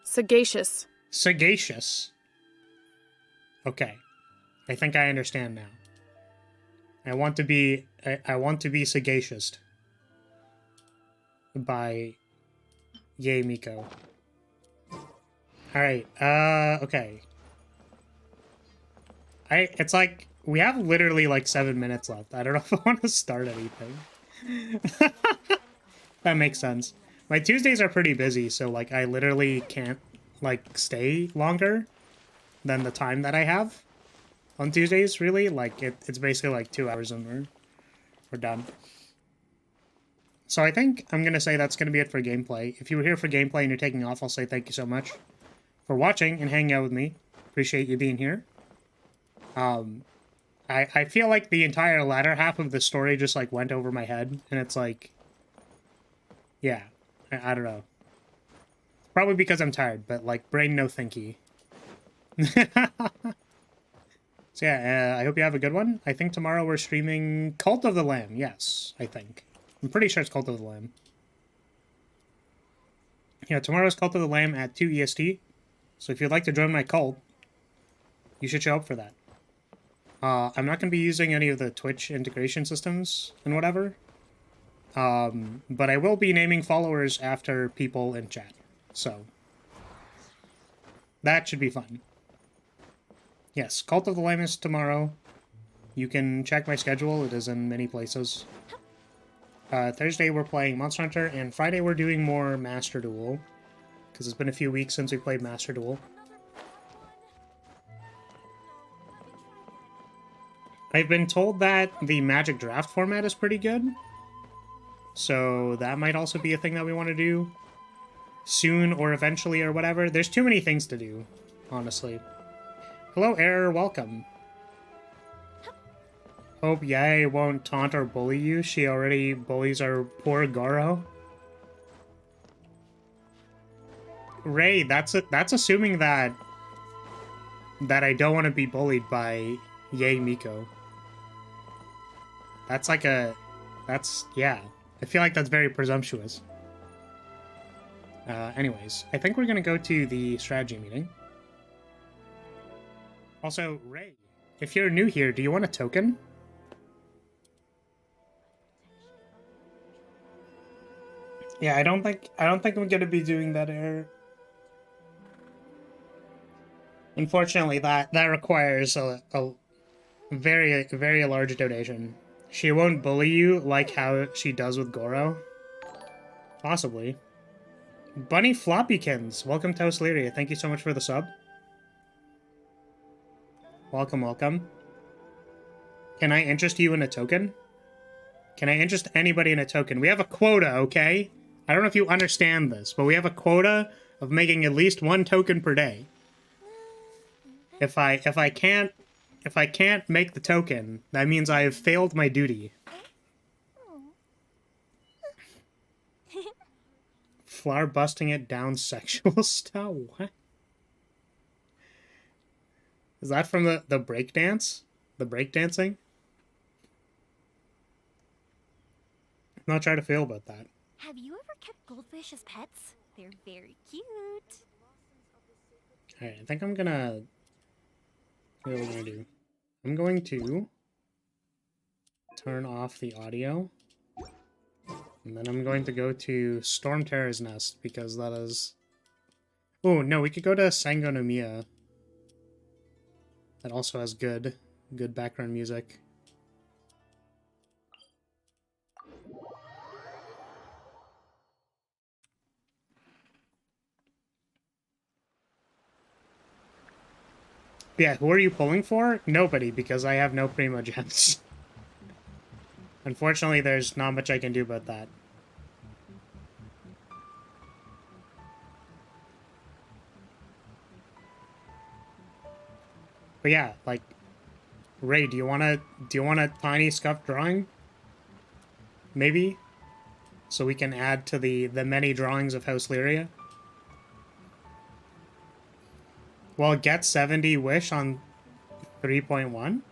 Sagacious. Sagacious. Okay. I think I understand now. I want to be sagacious by Yae Miko. Alright, okay. It's like, we have literally like 7 minutes left. I don't know if I want to start anything. That makes sense. My Tuesdays are pretty busy, so like I literally can't like stay longer than the time that I have on Tuesdays, really. Like it's basically like 2 hours and we're done. So I think I'm gonna say that's gonna be it for gameplay. If you were here for gameplay and you're taking off, I'll say thank you so much for watching and hanging out with me. Appreciate you being here. I feel like the entire latter half of the story just like went over my head, and it's like, yeah, I don't know. Probably because I'm tired, but like brain no thinky. So yeah, I hope you have a good one. I think tomorrow we're streaming Cult of the Lamb. Yes, I think. I'm pretty sure it's Cult of the Lamb. Yeah, tomorrow's Cult of the Lamb at 2 EST. So if you'd like to join my cult, you should show up for that. I'm not going to be using any of the Twitch integration systems and whatever. But I will be naming followers after people in chat. So that should be fun. Yes, Cult of the Lamb is tomorrow. You can check my schedule. It is in many places. Thursday we're playing Monster Hunter, and Friday we're doing more Master Duel. Because it's been a few weeks since we played Master Duel. I've been told that the Magic Draft format is pretty good. So that might also be a thing that we want to do soon or eventually or whatever. There's too many things to do, honestly. Hello, Error, welcome. Hope Yae won't taunt or bully you. She already bullies our poor Goro. Ray, that's assuming that I don't want to be bullied by Yae Miko. That's like yeah. I feel like that's very presumptuous. Anyways, I think we're gonna go to the strategy meeting. Also, Ray, if you're new here, do you want a token? Yeah, I don't think I'm gonna be doing that, Error. Unfortunately, that requires a very, very large donation. She won't bully you like how she does with Goro. Possibly. Bunny Floppykins, welcome to House Lyria. Thank you so much for the sub. Welcome, welcome. Can I interest you in a token? Can I interest anybody in a token? We have a quota, okay? I don't know if you understand this, but we have a quota of making at least one token per day. If I can't make the token, that means I have failed my duty. Flower busting it down sexual style? What? Is that from the breakdance? The breakdancing? I'm not trying to feel about that. Have you ever kept goldfish as pets? They're very cute. Alright, I think I'm gonna... What am I gonna do? I'm going to turn off the audio. And then I'm going to go to Storm Terror's Nest, because that is... Oh, no, we could go to Sangonomiya. That also has good background music. Yeah, who are you pulling for? Nobody, because I have no Primo Gems. Unfortunately, there's not much I can do about that. But yeah, like, Ray, do you want a tiny scuffed drawing? Maybe? So we can add to the many drawings of House Lyria? Well, get 70 wish on 3.1?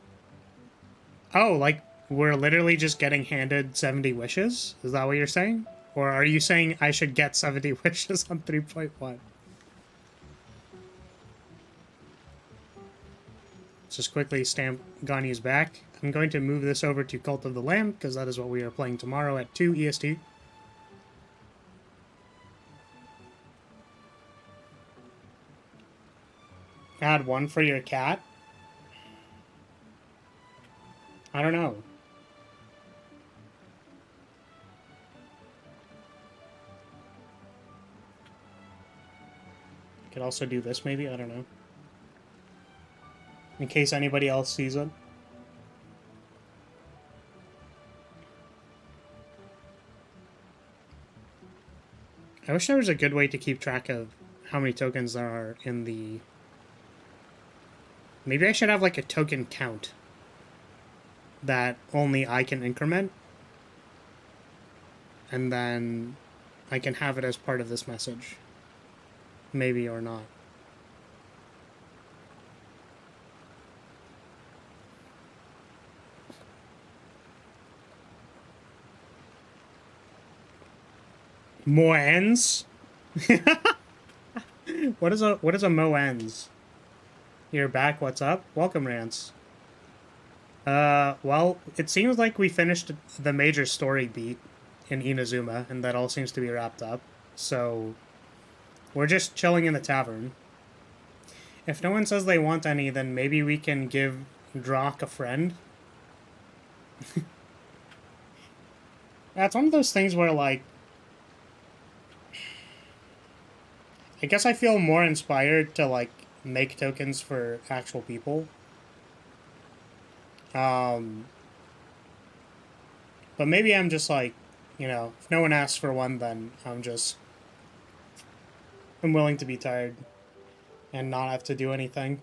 Oh, like, we're literally just getting handed 70 wishes? Is that what you're saying? Or are you saying I should get 70 wishes on 3.1? Let's just quickly stamp Ganyu's back. I'm going to move this over to Cult of the Lamb, because that is what we are playing tomorrow at 2 EST. Add one for your cat? I don't know. Could also do this maybe, I don't know. In case anybody else sees it. I wish there was a good way to keep track of how many tokens there are in the... Maybe I should have like a token count that only I can increment. And then I can have it as part of this message. Maybe or not. More ends? What is a mo ends? You're back, what's up? Welcome, Rance. Well, it seems like we finished the major story beat in Inazuma, and that all seems to be wrapped up. So, we're just chilling in the tavern. If no one says they want any, then maybe we can give Drak a friend. That's one of those things where, like, I guess I feel more inspired to, like, make tokens for actual people. But maybe I'm just like, you know, if no one asks for one, then I'm willing to be tired and not have to do anything.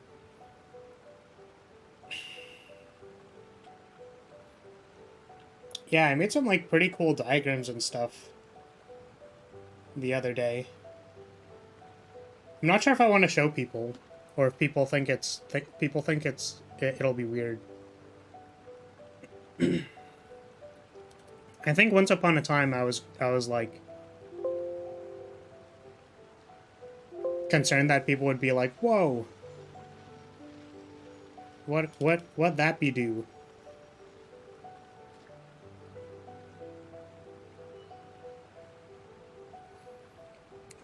Yeah, I made some, like, pretty cool diagrams and stuff the other day. I'm not sure if I want to show people, or if people think it'll be weird. I think once upon a time I was like concerned that people would be like, "Whoa, what that be do?"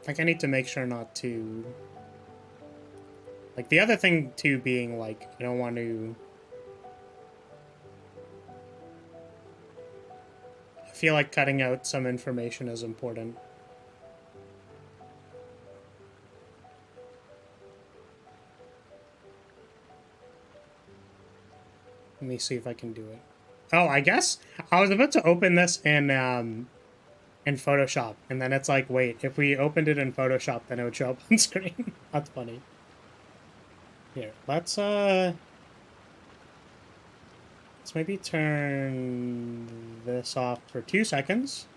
Like, I need to make sure not to Like, the other thing, too, being, like, I don't want to... I feel like cutting out some information is important. Let me see if I can do it. Oh, I guess I was about to open this in Photoshop, and then it's like, wait, if we opened it in Photoshop, then it would show up on screen. That's funny. Here, let's maybe turn this off for 2 seconds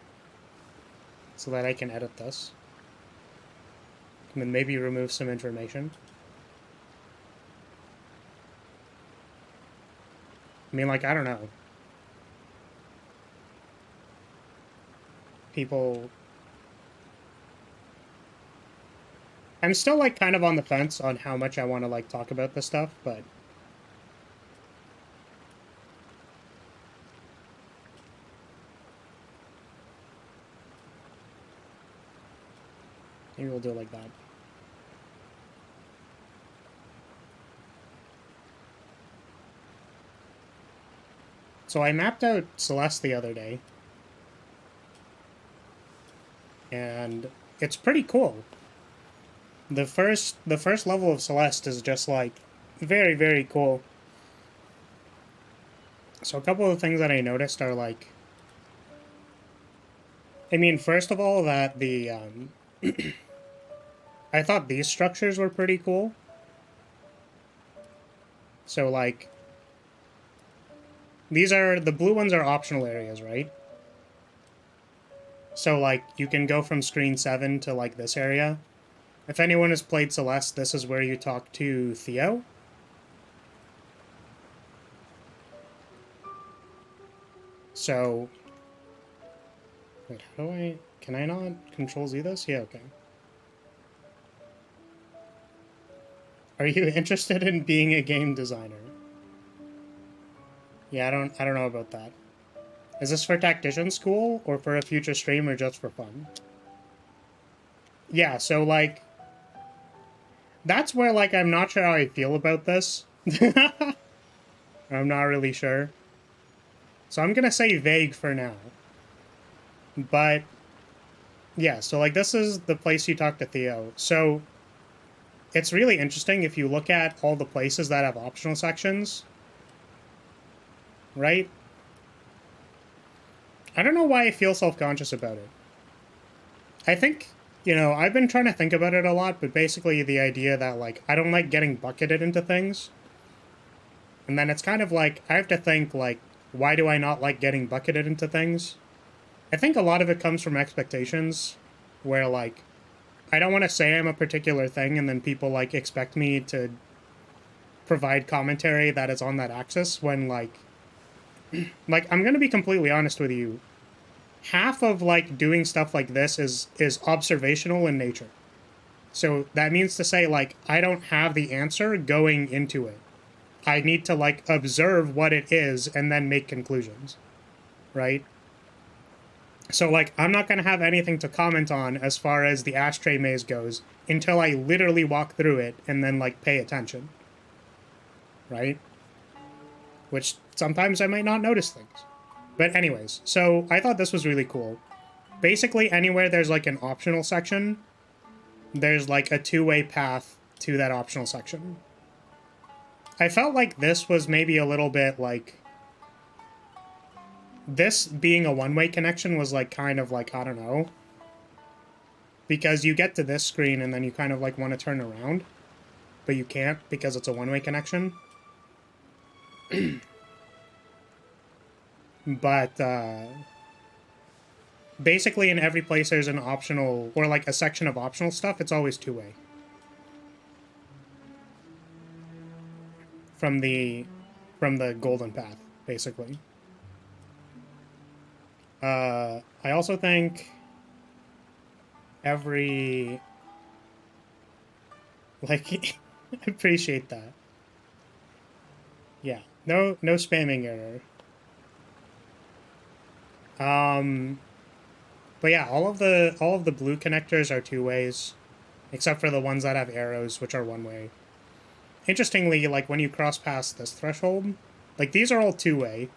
so that I can edit this. And then maybe remove some information. I mean, like, I don't know. People... I'm still, like, kind of on the fence on how much I want to, like, talk about this stuff, but... maybe we'll do it like that. So I mapped out Celeste the other day. And it's pretty cool. The first level of Celeste is just, like, very, very cool. So a couple of things that I noticed are, like... I mean, first of all, that the, I thought these structures were pretty cool. So, like... the blue ones are optional areas, right? So, like, you can go from screen 7 to, like, this area. If anyone has played Celeste, this is where you talk to Theo. So... wait, how do I... can I not Control-Z this? Yeah, okay. Are you interested in being a game designer? Yeah, I don't know about that. Is this for tactician school, or for a future stream, or just for fun? Yeah, so, like... that's where, like, I'm not sure how I feel about this. I'm not really sure. So I'm gonna say vague for now. But... yeah, so, like, this is the place you talk to Theo. So... it's really interesting if you look at all the places that have optional sections. Right? I don't know why I feel self-conscious about it. I think, you know, I've been trying to think about it a lot, but basically the idea that, like, I don't like getting bucketed into things. And then it's kind of like, I have to think, like, why do I not like getting bucketed into things? I think a lot of it comes from expectations, where, like, I don't want to say I'm a particular thing, and then people, like, expect me to provide commentary that is on that axis, when, like... like, I'm gonna be completely honest with you. Half of, like, doing stuff like this is observational in nature. So that means to say, like, I don't have the answer going into it. I need to, like, observe what it is and then make conclusions. Right? So, like, I'm not gonna have anything to comment on as far as the ashtray maze goes until I literally walk through it and then, like, pay attention. Right? Which sometimes I might not notice things. But anyways, so I thought this was really cool. Basically, anywhere there's, like, an optional section, there's, like, a two-way path to that optional section. I felt like this was maybe a little bit, like... this being a one-way connection was, like, kind of, like, I don't know. Because you get to this screen and then you kind of, like, want to turn around. But you can't because it's a one-way connection. But, basically in every place there's an optional, or like a section of optional stuff, it's always two-way. From the golden path, basically. I also think every... like, I appreciate that. Yeah, no spamming error. But yeah, all of the blue connectors are two ways, except for the ones that have arrows, which are one way. interestingly, like when you cross past this threshold, like these are all two-way.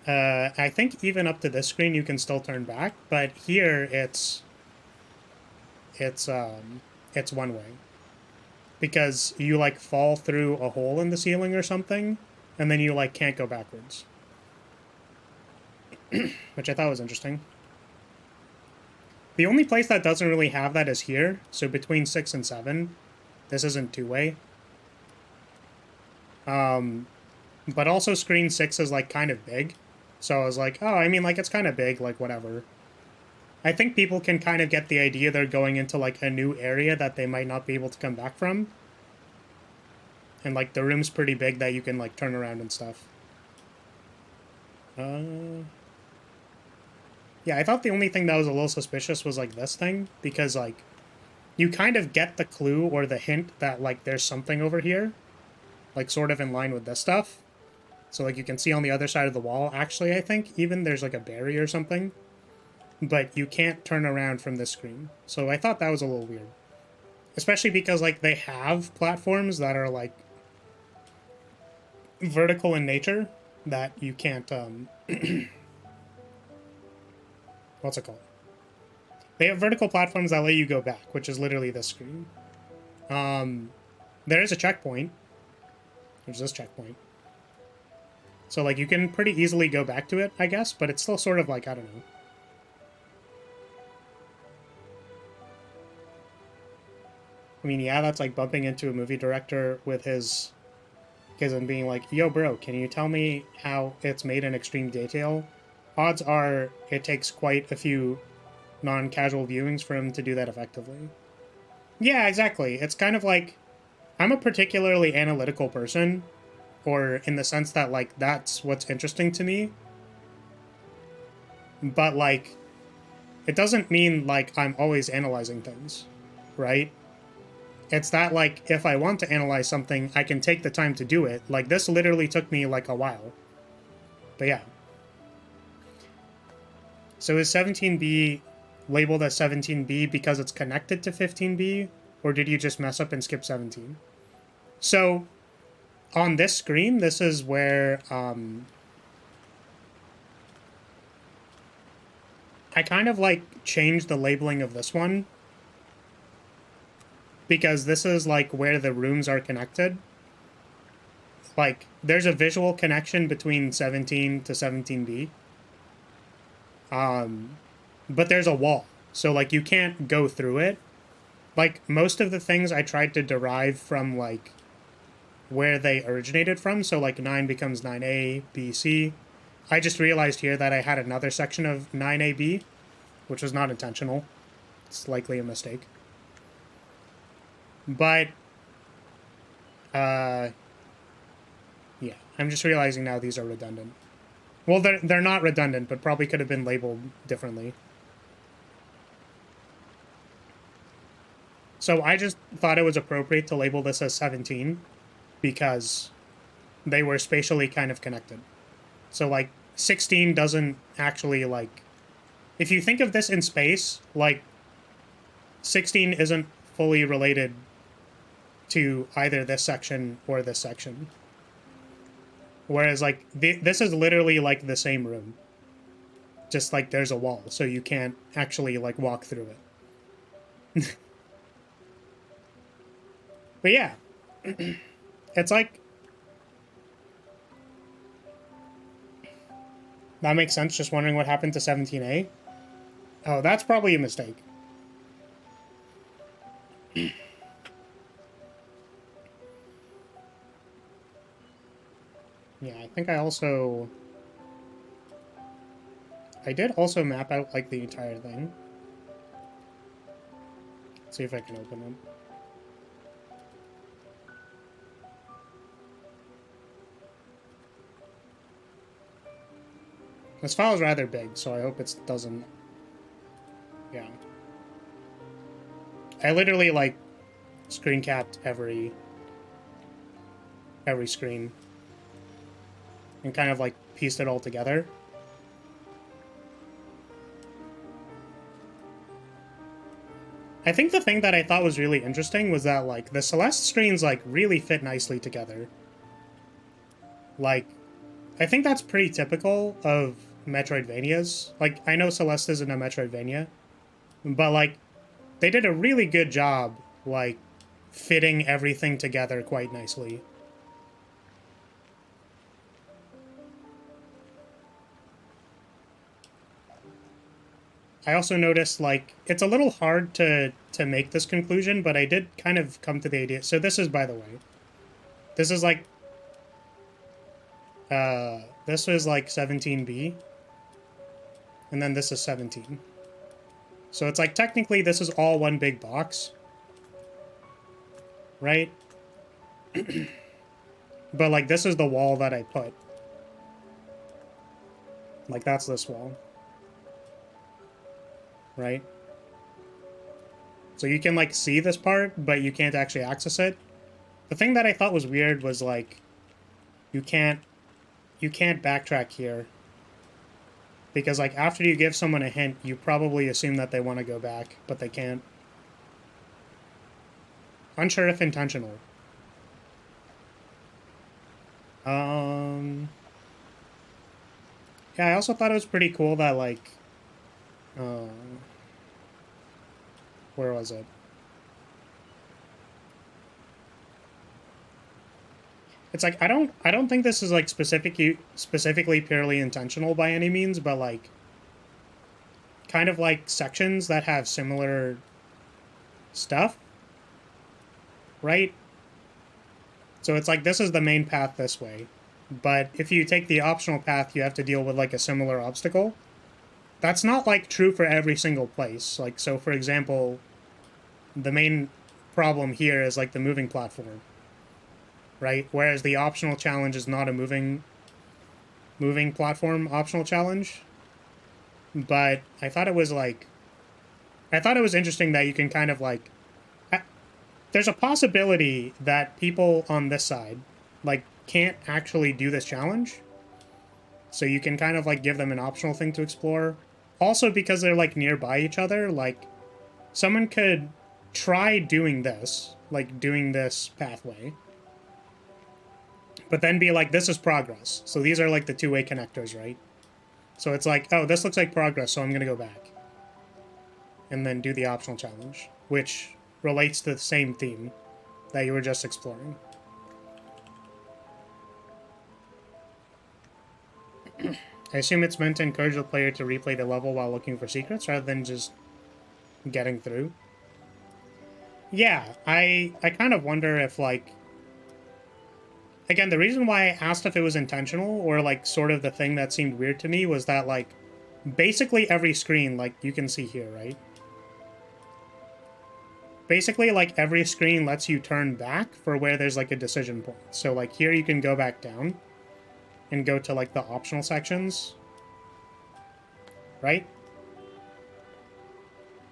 I think even up to this screen you can still turn back, but here it's one way. Because you like fall through a hole in the ceiling or something, and then you like can't go backwards. Which I thought was interesting. The only place that doesn't really have that is here, so between 6 and 7, this isn't two-way. But also screen 6 is like kind of big. So I was like, oh, I mean, like, it's kind of big, like, whatever. I think people can kind of get the idea they're going into, like, a new area that they might not be able to come back from. And, like, the room's pretty big that you can, like, turn around and stuff. Yeah, I thought the only thing that was a little suspicious was, like, this thing. Because, like, you kind of get the clue or the hint that, like, there's something over here. Like, sort of in line with this stuff. So, like, you can see on the other side of the wall, actually, I think, even there's, like, a barrier or something. But you can't turn around from this screen. So I thought that was a little weird. Especially because, like, they have platforms that are, like, vertical in nature that you can't, what's it called? They have vertical platforms that let you go back, which is literally this screen. There is a checkpoint, which is this checkpoint. So, like, you can pretty easily go back to it, I guess, but it's still sort of like, I don't know. I mean, yeah, that's like bumping into a movie director with his kids and being like, yo, bro, can you tell me how it's made in extreme detail? Odds are it takes quite a few non-casual viewings for him to do that effectively. Yeah, exactly. It's kind of like, I'm a particularly analytical person, or in the sense that, like, that's what's interesting to me. But, like, it doesn't mean, like, I'm always analyzing things, right? It's that, like, if I want to analyze something, I can take the time to do it. Like, this literally took me, like, a while. But yeah. So is 17B labeled as 17B because it's connected to 15B? Or did you just mess up and skip 17? So, on this screen, this is where, I kind of, like, changed the labeling of this one. Because this is, like, where the rooms are connected. Like, there's a visual connection between 17 to 17B. But there's a wall. So, like, you can't go through it. Like, most of the things I tried to derive from, like, where they originated from. So, like, 9 becomes 9A, B, C. I just realized here that I had another section of 9AB, which was not intentional. It's likely a mistake. But, yeah, I'm just realizing now these are redundant. Well, they're not redundant, but probably could have been labeled differently. So I just thought it was appropriate to label this as 17 because they were spatially kind of connected. So, like, 16 doesn't actually, like... If you think of this in space, like, 16 isn't fully related to either this section or this section. Whereas, like, this is literally, like, the same room. Just, like, there's a wall, so you can't actually, like, walk through it. But yeah. It's like... That makes sense, just wondering what happened to 17A. Oh, that's probably a mistake. Yeah, I think I also... I did also map out, like, the entire thing. Let's see if I can open it. This file is rather big, so I hope it doesn't... Yeah. I literally, like, screen capped every screen. And kind of, like, pieced it all together. I think the thing that I thought was really interesting was that, like, the Celeste screens, like, really fit nicely together. Like, I think that's pretty typical of Metroidvanias. Like, I know Celeste isn't a Metroidvania, but, like, they did a really good job, like, fitting everything together quite nicely. I also noticed, like, it's a little hard to make this conclusion, but I did kind of come to the idea. So this is, by the way, this is like, this was like 17B, and then this is 17. So it's like, technically, this is all one big box, right? But, like, this is the wall that I put. Like, that's this wall. Right? So you can, like, see this part, but you can't actually access it. The thing that I thought was weird was, like, you can't backtrack here. Because, like, after you give someone a hint, you probably assume that they want to go back, but they can't. Unsure if intentional. Yeah, I also thought it was pretty cool that, like, where was it? It's like, I don't think this is, like, specifically purely intentional by any means, but, like, kind of like sections that have similar stuff, right? So it's like, this is the main path this way, but if you take the optional path, you have to deal with, like, a similar obstacle. That's not, like, true for every single place. Like, so, for example, the main problem here is, like, the moving platform, right? Whereas the optional challenge is not a moving platform optional challenge. But I thought it was, like... I thought it was interesting that you can kind of, like... There's a possibility that people on this side, like, can't actually do this challenge. So you can kind of, like, give them an optional thing to explore. Also, because they're, like, nearby each other, like, someone could try doing this, like, doing this pathway, but then be like, this is progress. So these are, like, the two-way connectors, right? So it's like, oh, this looks like progress, so I'm gonna go back. And then do the optional challenge, which relates to the same theme that you were just exploring. I assume it's meant to encourage the player to replay the level while looking for secrets, rather than just getting through. Yeah, I kind of wonder if, like... Again, the reason why I asked if it was intentional, or, like, sort of the thing that seemed weird to me, was that, like, basically every screen, like, you can see here, right? Basically, like, every screen lets you turn back for where there's, like, a decision point. So, like, here you can go back down and go to, like, the optional sections, right?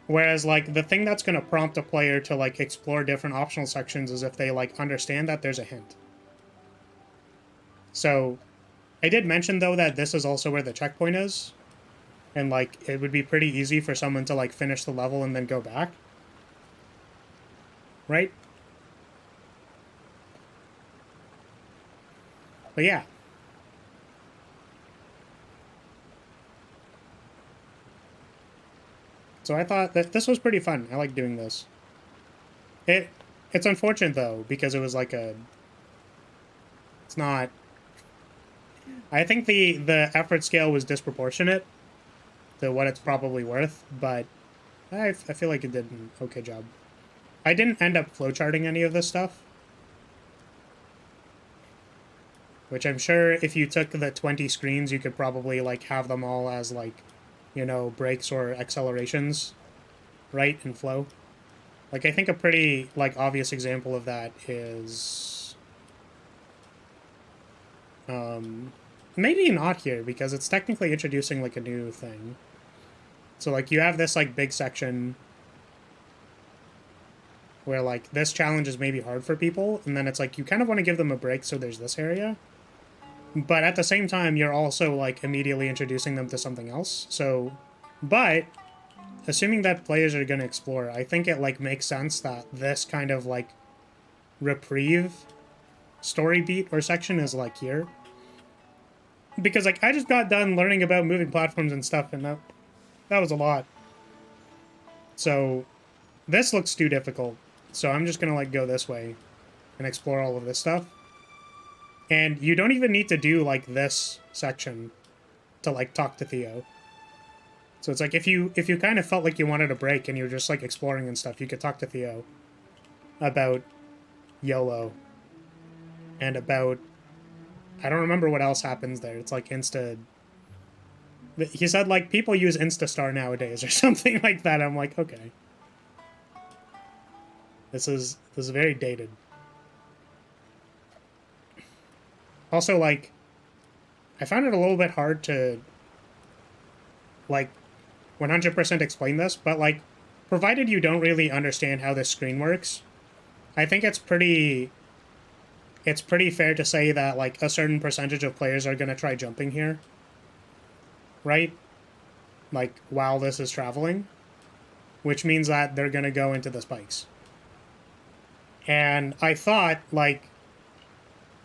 Whereas, like, the thing that's going to prompt a player to, like, explore different optional sections is if they, like, understand that there's a hint. So, I did mention, though, that this is also where the checkpoint is. And, like, it would be pretty easy for someone to, like, finish the level and then go back. Right? But yeah. So I thought that this was pretty fun. I like doing this. It's unfortunate, though, because it was like a... It's not... I think the effort scale was disproportionate to what it's probably worth, but I feel like it did an okay job. I didn't end up flowcharting any of this stuff, which I'm sure if you took the 20 screens, you could probably, like, have them all as, like, you know, brakes or accelerations, right, in flow. Like, I think a pretty, like, obvious example of that is... maybe not here, because it's technically introducing, like, a new thing. So, like, you have this, like, big section where, like, this challenge is maybe hard for people, and then it's like, you kind of want to give them a break, so there's this area. But at the same time, you're also, like, immediately introducing them to something else. So, but assuming that players are going to explore, I think it like makes sense that this kind of like reprieve story beat or section is like here. Because like I just got done learning about moving platforms and stuff, and that was a lot. So this looks too difficult. So I'm just going to like go this way and explore all of this stuff. And you don't even need to do like this section to like talk to Theo. So it's like if you kind of felt like you wanted a break and you're just like exploring and stuff, you could talk to Theo about YOLO and about, I don't remember what else happens there. It's like Insta. He said like people use Instastar nowadays or something like that. I'm like, okay. This is very dated. Also, like, I found it a little bit hard to, like, 100% explain this, but, like, provided you don't really understand how this screen works, I think it's pretty fair to say that, like, a certain percentage of players are going to try jumping here, right? Like, while this is traveling, which means that they're going to go into the spikes. And I thought, like,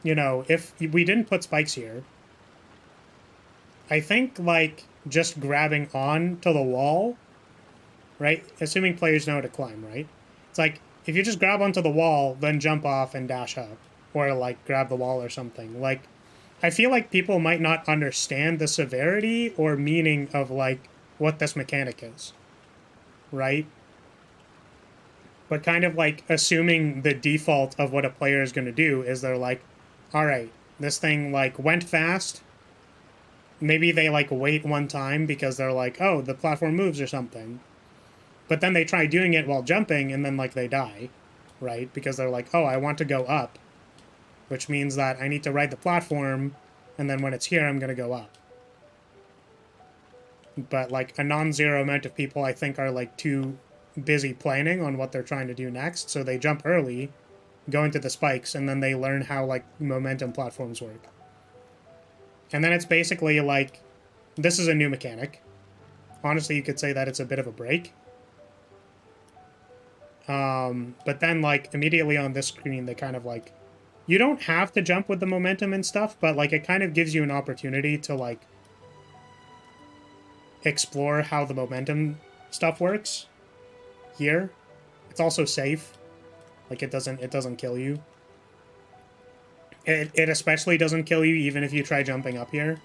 you know, if we didn't put spikes here, I think, like, just grabbing on to the wall, right? Assuming players know how to climb, right? It's like, if you just grab onto the wall, then jump off and dash up. Or, like, grab the wall or something. Like, I feel like people might not understand the severity or meaning of, like, what this mechanic is. Right? But kind of, like, assuming the default of what a player is going to do is they're like, alright, this thing, like, went fast. Maybe they, like, wait one time because they're like, oh, the platform moves or something. But then they try doing it while jumping, and then, like, they die, right? Because they're like, oh, I want to go up. Which means that I need to ride the platform, and then when it's here, I'm going to go up. But, like, a non-zero amount of people, I think, are, like, too busy planning on what they're trying to do next, so they jump early, go into the spikes, and then they learn how, like, momentum platforms work. And then it's basically, like, this is a new mechanic. Honestly, you could say that it's a bit of a break. But then, like, immediately on this screen, they kind of, like, you don't have to jump with the momentum and stuff, but, like, it kind of gives you an opportunity to, like, explore how the momentum stuff works here. It's also safe. Like, it doesn't kill you. It especially doesn't kill you even if you try jumping up here,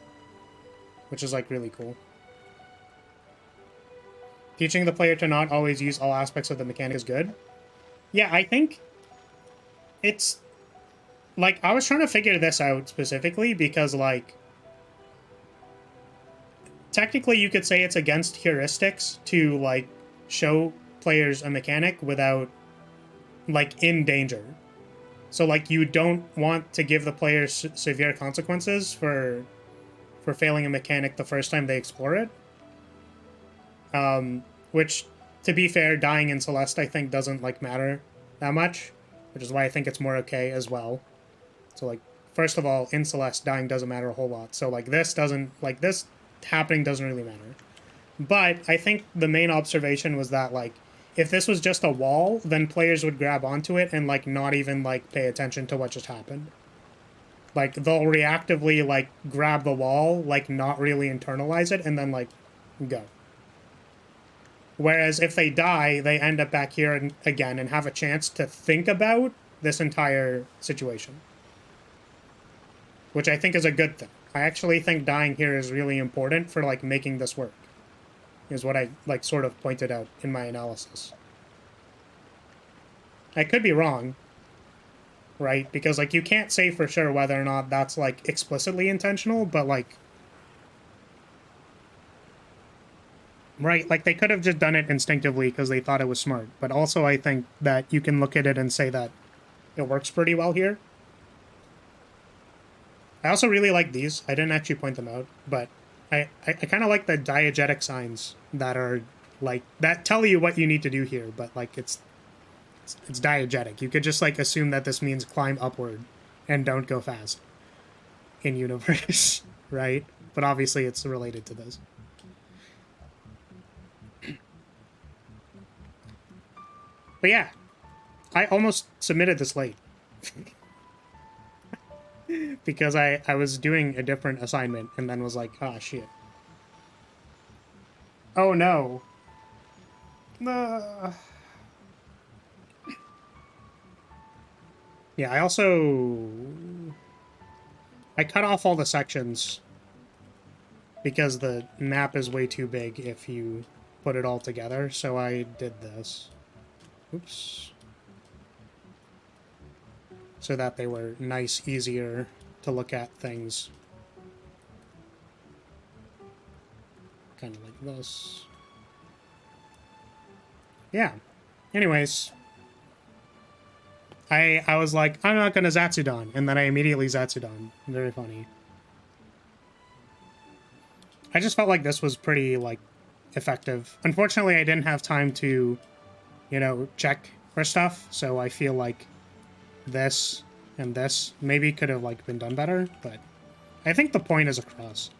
which is, like, really cool. Teaching the player to not always use all aspects of the mechanic is good. Yeah, I think it's, like, I was trying to figure this out specifically because, like, technically you could say it's against heuristics to, like, show players a mechanic without, like, in danger. So, like, you don't want to give the players severe consequences for failing a mechanic the first time they explore it. Which, to be fair, dying in Celeste, I think, doesn't, like, matter that much. Which is why I think it's more okay as well. So, like, first of all, in Celeste, dying doesn't matter a whole lot. So, like, this happening doesn't really matter. But I think the main observation was that, like, if this was just a wall, then players would grab onto it and, like, not even, like, pay attention to what just happened. Like, they'll reactively, like, grab the wall, like, not really internalize it, and then, like, go. Whereas if they die, they end up back here again and have a chance to think about this entire situation. Which I think is a good thing. I actually think dying here is really important for, like, making this work. Is what I, like, sort of pointed out in my analysis. I could be wrong, right? Because, like, you can't say for sure whether or not that's, like, explicitly intentional, but, like, right, like, they could have just done it instinctively because they thought it was smart. But also I think that you can look at it and say that it works pretty well here. I also really like these. I didn't actually point them out, but I kind of like the diegetic signs that are, like, that tell you what you need to do here, but, like, it's diegetic. You could just, like, assume that this means climb upward and don't go fast in universe, right? But obviously it's related to this. But yeah, I almost submitted this late. Because I was doing a different assignment and then was like, oh shit. Oh no. Yeah, I also... I cut off all the sections because the map is way too big if you put it all together, so I did this. Oops. So that they were nice, easier to look at things. Kind of like this. Yeah. Anyways. I was like, I'm not gonna Zatsudan, and then I immediately Zatsudan. Very funny. I just felt like this was pretty, like, effective. Unfortunately, I didn't have time to, you know, check for stuff, so I feel like this and this maybe could have, like, been done better, but I think the point is across.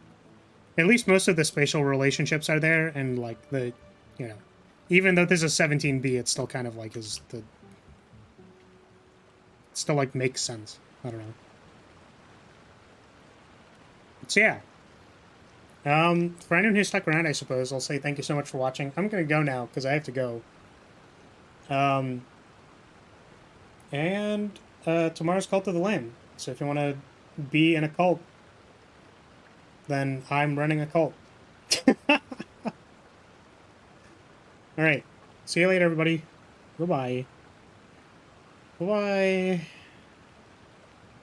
At least most of the spatial relationships are there, and, like, the, you know, even though this is 17B, it still kind of, like, is the... It still, like, makes sense. I don't know. So, yeah. For anyone who stuck around, I suppose, I'll say thank you so much for watching. I'm gonna go now, because I have to go. And tomorrow's Cult of the Lamb. So if you want to be in a cult, then I'm running a cult. Alright. See you later, everybody. Goodbye. Bye-bye.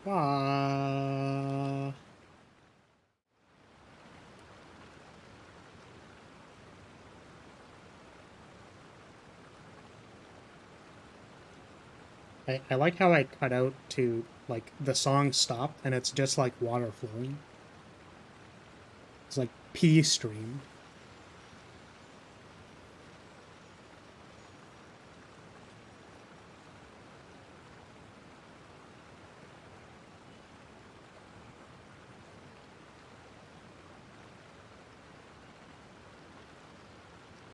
Bye. I like how I cut out to, like, the song stopped and it's just like water flowing. It's like pee stream.